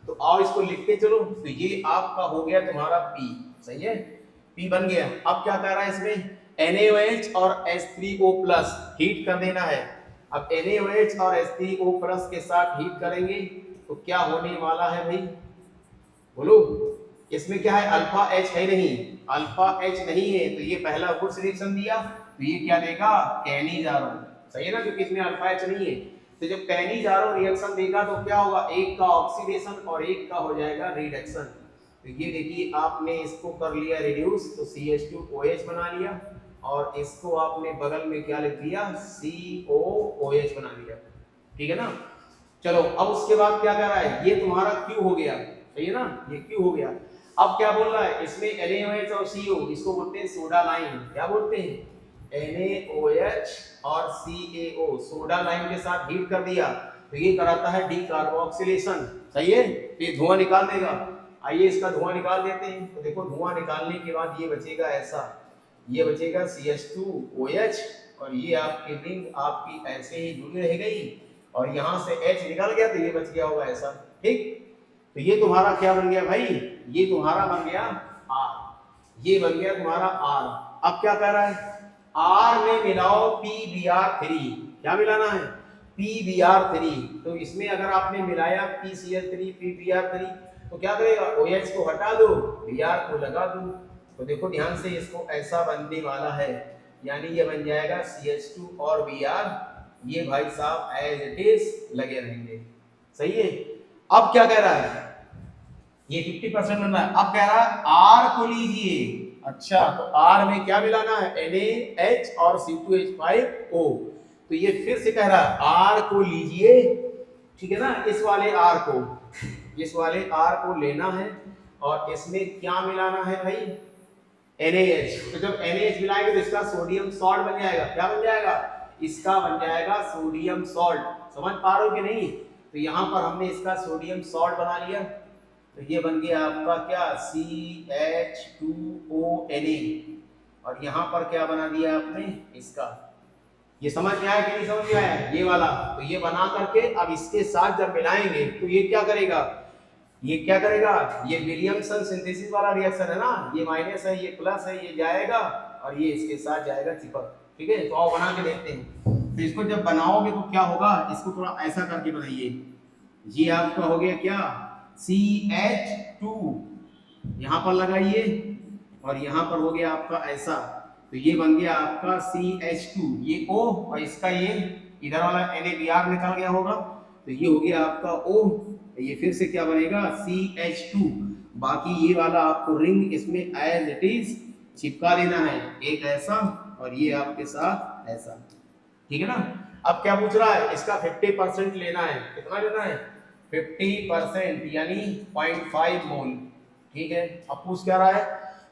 तो आओ इसको लिखते चलो। तो ये आपका हो गया तुम्हारा P, सही है, P बन गया। अब क्या कर रहा है इसमें, NaOH और H3O+ हीट कर देना है। अब NaOH और H3O+ के साथ हीट करेंगे तो क्या होने वाला है भाई, बोलो। इसमें क्या है, अल्फा H है नहीं, अल्फा H नहीं है, तो ये पहला वुड्स रिएक्शन दिया, तो ये क्या देगा, कैनिजारो, सही है ना, क्योंकि इसमें अल्फा H नहीं है। तो जब कैनिजारो रिएक्शन देगा तो क्या होगा, एक का ऑक्सीडेशन और एक का हो जाएगा रिडक्शन। तो ये देखिए आपने इसको कर लिया रिड्यूस, तो CH2OH बना लिया, और इसको आपने बगल में क्या लिख दिया, COOH बना लिया, ठीक है ना। चलो अब उसके बाद क्या कर रहा है, ये तुम्हारा Q हो गया, सही है ना, ये Q हो गया। अब क्या बोल रहा है, इसमें NaOH और CO, इसको बोलते हैं सोडा लाइम, क्या बोलते हैं, NaOH और CaO, सोडा लाइम के साथ हीट कर दिया, तो ये कराता है डीकार्बोक्सिलेशन, सही है। तो ये धुआं निकाल देगा। आइए इसका धुआं निकाल देते हैं। तो देखो धुआं निकालने के बाद ये बचेगा ऐसा, ये बचेगा CH2OH, और ये आपकी रिंग आपकी ऐसे ही जुड़ी रह गई, और यहाँ से H निकल गया, तो ये बच गया होगा ऐसा, ठीक। तो ये तुम्हारा क्या बन गया भाई, ये तुम्हारा बन गया R, ये बन गया तुम्हारा R। अब क्या कह रहा है, R में मिलाओ PBr3, क्या मिलाना है, PBr3। तो इसमें अगर आपने मिलाया PCl3 PBr3, तो क्या करेगा, OH को हटा दो, Br को लगा दो। तो देखो ध्यान से, इसको ऐसा बनने वाला है, यानी ये बन जाएगा CH2 और Br, ये भाई साहब एज इट इज लगे रहेंगे, सही है। अब क्या कह रहा है, ये 50% बन रहा है। अब कह रहा है R को लीजिए, अच्छा, तो R में क्या मिलाना है, NaH और C2H5O। तो ये फिर से कह रहा है R को लीजिए, ठीक है ना, इस वाले R को, इस वाले R को लेना है, और इसमें क्या मिलाना है भाई, NaH। तो जब NaH मिलाएंगे तो इसका सोडियम सॉल्ट बन जाएगा, क्या बन जाएगा, इसका बन जाएगा सोडियम सॉल्ट। समझ पा रहे हो कि नहीं। तो यहाँ पर हमने इसका सोडियम सॉल्ट बना लिया, तो ये बन गया आपका क्या, CH2ONa, और यहाँ पर क्या बना दिया आपने, इसका। ये समझ में आया कि नहीं समझ में आया, ये वाला। तो ये बना करके अब इसके साथ जब मिलाएंगे तो ये क्या करेगा, ये क्या करेगा, ये विलियमसन सिंथेसिस वाला रिएक्शन है ना, ये माइनस है ये प्लस है, ये जाएगा और ये इसके साथ जाएगा चिपक, ठीक है। तो आओ बना के देखते हैं। तो इसको जब बनाओगे तो क्या होगा, इसको थोड़ा ऐसा करके बनाइए। ये आपका हो गया क्या, CH2, यहाँ पर लगाइए, और यहाँ पर हो गया आपका ऐसा, तो ये बन गया आपका CH2, ये O, और इसका ये इधर वाला NaBr निकल गया होगा, तो ये हो गया आपका O, ये फिर से क्या बनेगा, CH2। बाकी ये वाला आपको रिंग इसमें एज इट इज चिपका देना है, एक ऐसा और ये आपके साथ ऐसा, ठीक है ना। अब क्या पूछ रहा है, इसका 50% लेना है, कितना लेना है, 50%, यानी 0.5 मोल, ठीक है। अब पूछ क्या रहा है,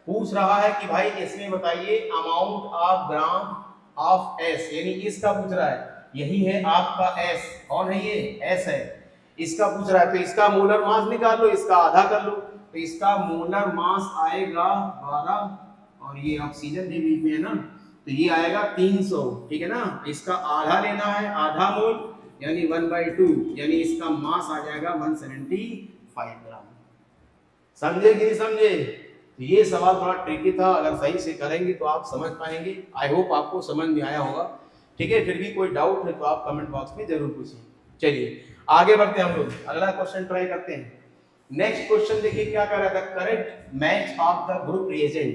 पूछ रहा है कि भाई इसमें बताइए amount of gram of S, यानी इसका पूछ रहा है, यही है आपका एस, कौन है ये, एस है, इसका पूछ रहा है। तो इसका मोलर मास निकाल लो, इसका आधा कर लो, तो इसका मोलर मास आएगा 12 और ये ऑक्सीजन भी बीच में है ना, तो ये आएगा 300, ठीक है ना। इसका आधा लेना है, आधा मोल यानी 1/2, यानी इसका मास आ जाएगा 175 ग्राम। समझे कि नहीं समझे? तो ये सवाल थोड़ा ट्रिकी था, अगर सही से करेंगे तो आप समझ पाएंगे। आई होप आपको समझ में आया होगा, ठीक है। फिर भी कोई डाउट है तो आप कमेंट बॉक्स में जरूर पूछें। चलिए आगे बढ़ते हैं हम लोग, अगला क्वेश्चन ट्राई करते हैं। नेक्स्ट क्वेश्चन देखिए क्या कर रहा था, correct match of the group reagent.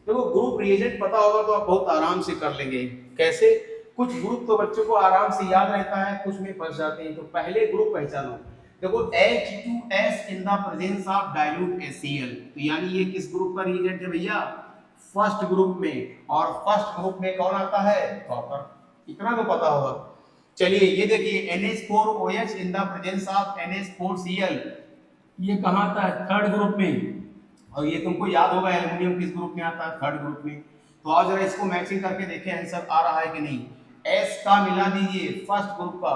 देखो ग्रुप रिएजेंट पता होगा तो आप बहुत आराम से कर लेंगे। कैसे? कुछ ग्रुप तो बच्चों को आराम से याद रहता है, कुछ में फंस जाते हैं। तो पहले ग्रुप पहचानो, देखो H2S in the presence of dilute HCl, तो यानी ये किस ग्रुप का रिएजेंट है भैया, फर्स्ट ग्रुप में। और फर्स्ट ग्रुप में कौन आता है, कॉपर, इतना तो पता होगा। चलिए ये देखिए NH4OH in the presence of NH4Cl, ये कहां आता है, थर्ड ग्रुप में। और ये तुमको याद होगा एल्युमिनियम किस ग्रुप में आता है, थर्ड ग्रुप में। तो आओ जरा इसको मैचिंग करके देखें आंसर आ रहा है कि नहीं। S का मिला दीजिए फर्स्ट ग्रुप का,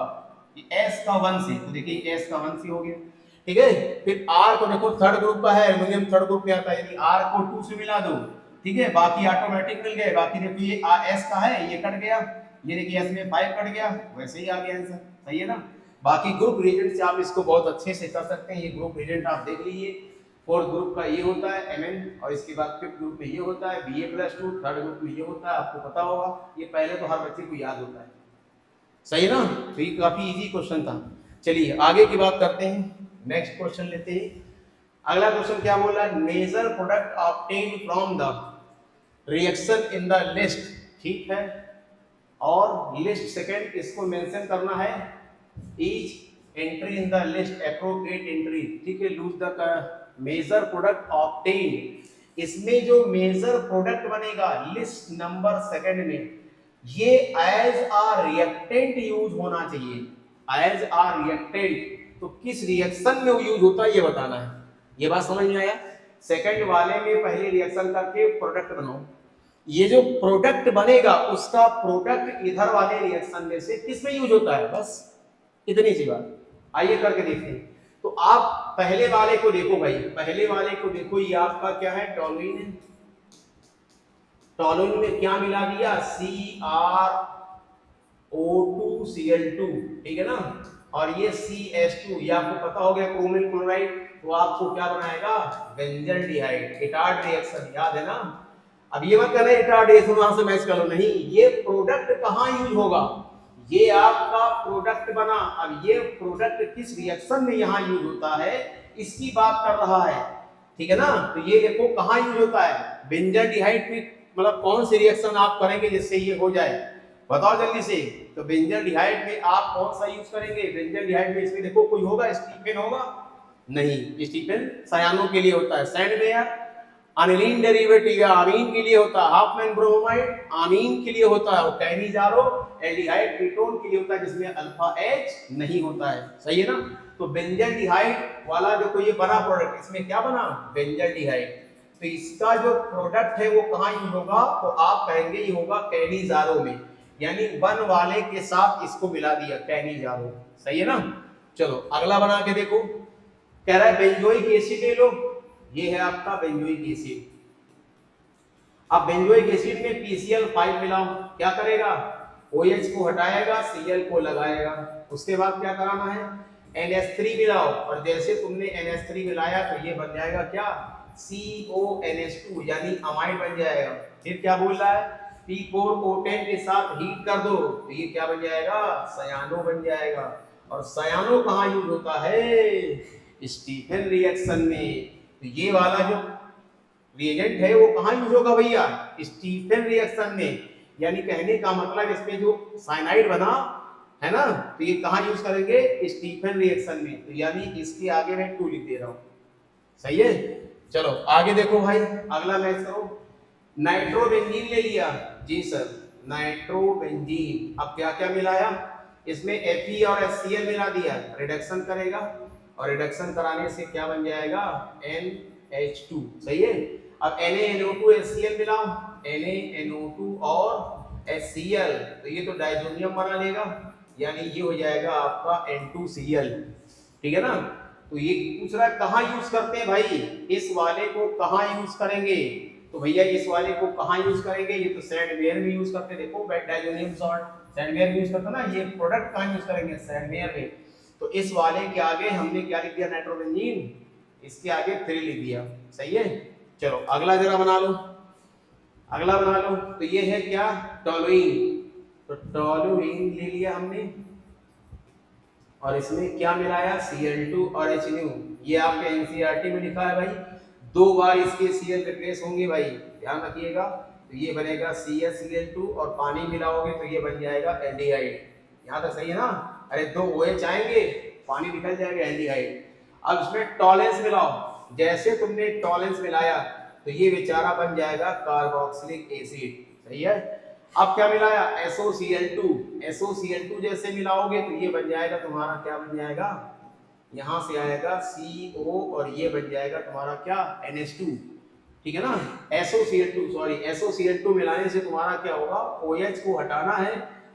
S का 1 से, तो देखिए S का 1 से हो गया, ठीक है। फिर R को देखो थर्ड ग्रुप का है, एल्युमिनियम थर्ड ग्रुप में आता है, यदि R को 2 से मिला दो, ठीक है, बाकी ऑटोमेटिक मिल गए। बाकी देखो ये S का है, ये कट गया, ये देखिए S में 5 कट गया, वैसे ही आ गया आंसर, सही है ना। बाकी ग्रुप रिएजेंट से आप इसको बहुत अच्छे से कर सकते हैं। ये ग्रुप रिएजेंट आप देख लीजिए, फोर्थ ग्रुप का ये होता है Mn, और इसके बाद फिफ्थ ग्रुप में ये होता है Ba+2, थर्ड ग्रुप में ये होता है, आपको पता होगा, ये पहले तो हर बच्चे को याद होता है, सही ना। तो ये काफी इजी क्वेश्चन था। चलिए आगे की बात करते हैं, नेक्स्ट क्वेश्चन लेते हैं। अगला क्वेश्चन क्या बोल रहा है, major product obtain from the reaction in the list, ठीक है। और लिस्ट सेकंड इसको मेंशन करना है, each entry in the list appropriate entry, ठीक है। Lose the major product obtain, इसमें जो मेजर प्रोडक्ट बनेगा लिस्ट नंबर सेकंड में, ये एज अ रिएक्टेंट यूज होना चाहिए, एज अ रिएक्टेंट। तो किस रिएक्शन में यूज होता है ये बताना है। ये बात समझ में आया? सेकंड वाले में पहले रिएक्शन करके प्रोडक्ट बनाओ, ये जो प्रोडक्ट बनेगा उसका प्रोडक्ट इधर वाले रिएक्शन में से किस में यूज होता है, बस इतनी सी बात। आइए करके देखते हैं। तो आप पहले वाले को देखो भाई, पहले वाले को देखो, ये आपका क्या है, टॉलुइन है। टॉलुइन में क्या मिला दिया, CrO2Cl2, ठीक है ना। और ये CH2, ये आपको पता हो गया क्रोमिल क्लोराइड, तो आपको क्या बनाएगा, बेंजल्डिहाइड, इटार्ड रिएक्शन, याद है ना। अब ये मत कहना इटार्ड रिएक्शन वहां से मैच कर लो, नहीं, ये प्रोडक्ट कहां यूज होगा, ये आपका प्रोडक्ट बना। अब ये प्रोडक्ट किस रिएक्शन में यहाँ यूज होता है इसकी बात कर रहा है, ठीक है ना। तो ये देखो कहाँ यूज होता है, बेंजल्डिहाइड में, मतलब कौन सी रिएक्शन आप करेंगे जिससे ये हो जाए, बताओ जल्दी से। तो बेंजल्डिहाइड में आप कौन सा यूज करेंगे, बेंजल्डिहाइड में इसमें देखो कोई होगा, स्टीफेन होगा, नहीं, स्टीफेन सायानो के लिए होता है, सैंड में यार। अनिलीन डेरिवेटिव या अमीन के लिए होता है, हाफमैन ब्रोमाइड अमीन के लिए होता है, और कैनिजारो एल्डिहाइड कीटोन के लिए होता है, जिसमें अल्फा H नहीं होता है, सही है ना। तो बेंजल्डिहाइड वाला जो कोई ये बना प्रोडक्ट, इसमें क्या बना, बेंजल्डिहाइड। तो इसका जो प्रोडक्ट है वो कहाँ यूज होगा, तो आप कहेंगे ये होगा कैनिजारो में, यानी 1 वाले के साथ इसको मिला दिया, कैनिजारो, सही है ना। चलो अगला बना के देखो, कह रहा है बेंजोइक एसिड ले लो, ये है आपका बेंजोइक एसिड। अब बेंजोइक एसिड में PCl5 मिलाओ, क्या करेगा, OH को हटाएगा, Cl को लगाएगा। उसके बाद क्या कराना है, NH3 मिलाओ, और जैसे तुमने NH3 मिलाया तो ये बन जाएगा क्या, CONH2, यानी अमाइड बन जाएगा। फिर क्या बोल रहा है, P4O10 के साथ हीट कर दो, तो ये क्या बन जाएगा, सयानो बन जाएगा। और सयानो कहाँ यूज होता है, स्टीफन रिएक्शन में। तो ये वाला जो रिएजेंट है वो कहाँ यूज होगा भैया, स्टीफन रिएक्शन में। यानी कहने का मतलब इसमें जो साइनाइड बना है ना, तो ये कहाँ यूज करेंगे, स्टीफन रिएक्शन में। तो यानी इसके आगे मैं 2 लिख दे रहा हूँ, सही है। चलो आगे देखो भाई, अगला मैच करो। नाइट्रोबेंजीन ले लिया, जी सर, नाइट्रोबेंजीन। अब क्या क्या मिलाया, इसमें Fe और HCl मिला दिया, रिडक्शन करेगा, और रिडक्शन कराने से क्या बन जाएगा, NH2, सही है। अब NaNO2HCl मिलाओ, NaNO2 और HCl, तो ये तो डाइजोनियम बना लेगा, यानी ये हो जाएगा आपका N2Cl, ठीक है ना। तो ये पूछ रहा है कहाँ यूज करते हैं भाई, इस वाले को कहाँ यूज करेंगे, तो भैया इस वाले को कहाँ यूज करेंगे, ये तो सैंडवेयर में यूज करते, देखो डाइजोनियम सॉल्ट सैंडवेयर में यूज करते ना, ये प्रोडक्ट कहाँ यूज करेंगे, सैंडवेयर में। तो इस वाले के आगे हमने क्या लिख दिया, नाइट्रोबेंजीन, इसके आगे 3 लिख दिया, सही है। चलो अगला जरा बना लो, अगला बना लो। तो ये है क्या, टोलुइन, तो टोलुइन ले लिया हमने, और इसमें क्या मिलाया, Cl2 और HNO, ये आपके एनसीईआरटी में लिखा है भाई, 2 बार इसके Cl रिप्लेस होंगे भाई, ध्यान रखिएगा। तो ये बनेगा CaCl2 और पानी मिलाओगे तो ये बन जाएगा एल्डिहाइड, यहाँ तक सही है ना। अरे 2 OH आएंगे, पानी निकल जाएगा एल्डिहाइड। अब इसमें टॉलेंस मिलाओ, जैसे तुमने टॉलेंस मिलाया तो ये बेचारा बन जाएगा कार्बोक्सिलिक एसिड, सही है। अब क्या मिलाया, SOCl2, SOCl2 जैसे मिलाओगे तो ये बन जाएगा तुम्हारा, क्या बन जाएगा, यहाँ से आएगा CO और ये बन जाएगा तुम्हारा क्या, NH2, ठीक है ना। SOCl2 मिलाने से तुम्हारा क्या होगा, OH को हटाना है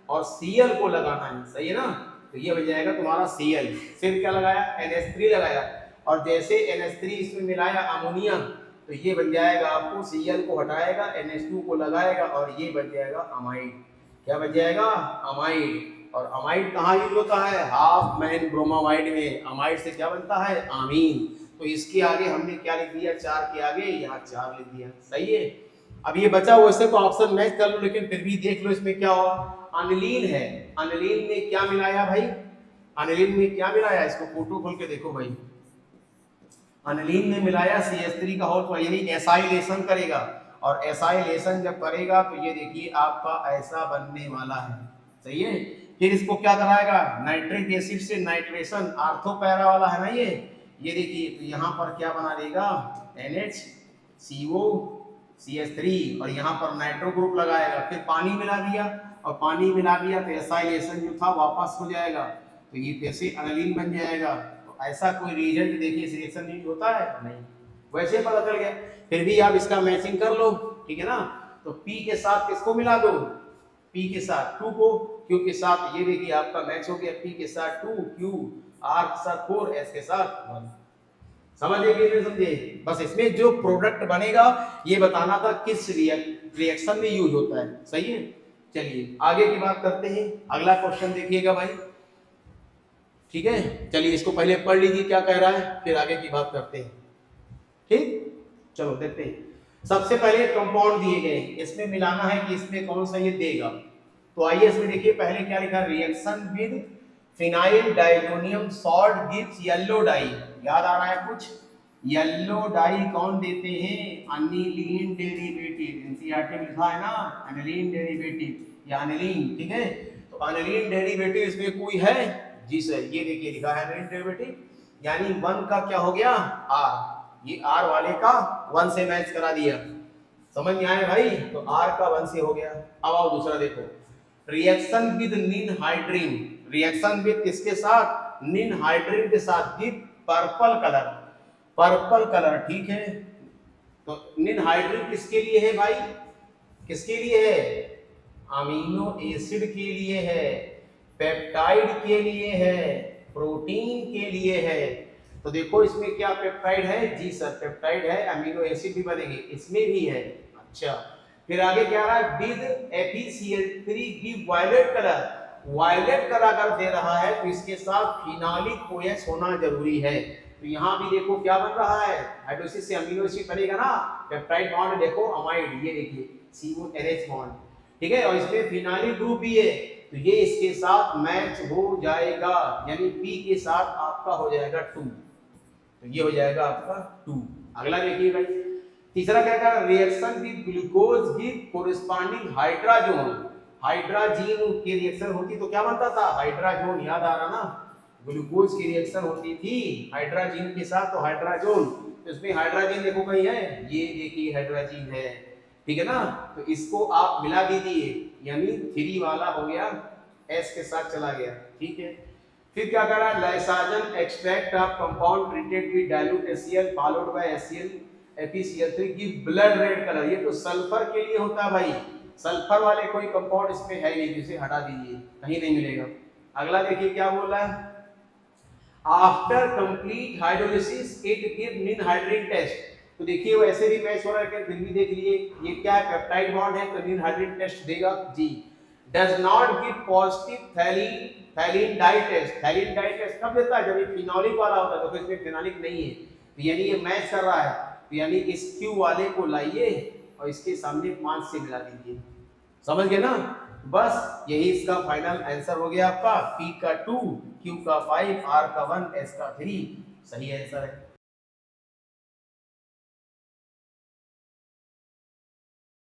और Cl को लगाना है, सही है ना। तो ये बन जाएगा तुम्हारा Cl, फिर क्या लगाया, NH3 लगाया, और जैसे NH3 इसमें मिलाया अमोनिया, तो ये बन जाएगा आपको, Cl को हटाएगा, NH2 को लगाएगा और ये बन जाएगा अमाइड, क्या बन जाएगा, अमाइड। और अमाइड कहाँ यूज होता है, हाफ मैन ब्रोमामाइड में, अमाइड से क्या बनता है, आमीन। तो इसके आगे हमने क्या लिख दिया, 4 के आगे यहाँ 4 लिख दिया, सही है। अब ये बचा हुआ, इससे तो ऑप्शन मैच कर लो, लेकिन फिर भी देख लो इसमें क्या हुआ, अनिलीन है, अनिलीन में क्या मिलाया भाई, अनिलीन में क्या मिलाया, इसको फोटो खोल के देखो भाई, अनिलीन में मिलाया CH3 का होल, यानी एसाइलेशन करेगा, और एसाइलेशन जब करेगा तो ये देखिए आपका ऐसा बनने वाला है, सही है। फिर इसको क्या कराएगा, नाइट्रिक एसिड से नाइट्रेशन, आर्थो पैरा वाला है ना ये देखिए, तो यहाँ पर क्या बना देगा, NHCO CH3, और यहाँ पर नाइट्रो ग्रुप लगाएगा, फिर पानी मिला दिया, और पानी मिला दिया तो एसाइलेशन जो था वापस हो जाएगा, तो ये फिर से अनिलीन बन जाएगा। ऐसा कोई रिएजेंट देखिए सिलेक्शन नहीं होता है, नहीं, वैसे पता चल गया। फिर भी आप इसका मैचिंग कर लो, ठीक है ना। तो P के साथ किसको मिला दो, P के साथ 2 को, Q के साथ, ये देखिए आपका मैच हो गया, P के साथ 2, Q, R के साथ 4, S के साथ 1, समझे कि नहीं समझे। बस इसमें जो प्रोडक्ट बनेगा ये बताना था किस रिएक्शन में यूज होता है, सही है। चलिए आगे की बात करते हैं, अगला क्वेश्चन देखिएगा भाई, ठीक है। चलिए इसको पहले पढ़ लीजिए क्या कह रहा है, फिर आगे की बात करते हैं, ठीक। चलो देखते हैं। सबसे पहले कंपाउंड दिए गए, इसमें मिलाना है कि इसमें कौन सा ये देगा। तो आइए इसमें देखिए, पहले क्या लिखा, reaction with phenyl diazonium salt gives yellow die, याद आ रहा है कुछ, येलो डाई कौन देते हैं, अनिलीन डेरिवेटिव, एनसीईआरटी में लिखा है ना, अनिलीन डेरिवेटिव या अनिलीन, ठीक है। तो अनिलीन डेरिवेटिव इसमें कोई है जी सर, ये देखिए लिखा है अनिलीन डेरिवेटिव, यानी 1 का क्या हो गया, R, ये R वाले का 1 से मैच करा दिया, समझ में आया भाई। तो R का 1 से हो गया। अब आओ दूसरा देखो, reaction with ninhydrin, reaction with किसके साथ, निनहाइड्रीन के साथ, give purple colour, purple colour, ठीक है। तो निनहाइड्रीन किसके लिए है भाई, किसके लिए है, अमीनो एसिड के लिए है, पेप्टाइड के लिए है, प्रोटीन के लिए है। तो देखो इसमें क्या पेप्टाइड है, जी सर पेप्टाइड है, अमीनो एसिड भी बनेंगे, इसमें भी है। अच्छा फिर आगे क्या रहा है, with FeCl3 give violet colour, violet colour अगर दे रहा है तो इसके साथ फिनालिक OH होना जरूरी है। तो यहाँ भी देखो क्या बन रहा है, हाइड्रोलिसिस से अमीनो एसिड बनेगा ना, पेप्टाइड बॉन्ड देखो अमाइड, ये देखिए CONH बॉन्ड, ठीक है, और इसमें फिनाइल ग्रुप भी है, तो ये इसके साथ मैच हो जाएगा, यानी P के साथ आपका हो जाएगा 2, तो ये हो जाएगा आपका 2। अगला देखिए भाई, तीसरा क्या कहा, reaction with glucose give corresponding hydrazone, hydrazine की रिएक्शन होती तो क्या बनता था, हाइड्राजोन, याद आ रहा ना, ग्लूकोज की रिएक्शन होती थी हाइड्राजीन के साथ, तो हाइड्राजोन, तो इसमें हाइड्राजीन देखो कहीं है, ये देखिए हाइड्राजीन है, ठीक है ना। तो इसको आप मिला दीजिए, यानी 3 वाला हो गया, S के साथ चला गया, ठीक है। फिर क्या करा, Lassaigne extract of compound treated with dilute HCl followed by HCl, FeCl3 की ब्लड रेड कलर, ये तो सल्फर के लिए होता है भाई, सल्फर वाले कोई कंपाउंड इसमें है नहीं, जिसे हटा दीजिए, कहीं नहीं मिलेगा। अगला देखिए क्या बोल रहा है, after complete hydrolysis it give mean hydrate test. तो देखिए वैसे भी मैच हो रहा है, फिर भी देख लिए ये क्या है, पेप्टाइड बॉन्ड है, तो मीन हाइड्रेट टेस्ट देगा जी। Does not give positive phthalein dye test. Phthalein dye test कब देता है, जब ये फिनोलिक वाला होता है, तो फिर इसमें फिनोलिक नहीं है, तो यानी ये मैच कर रहा है, तो यानी इस Q वाले को लाइए और इसके सामने 5 से मिला दीजिए, समझ गए ना। बस यही इसका फाइनल आंसर हो गया आपका, P का 2, Q का 5, R का 1, S का 3 सही आंसर है।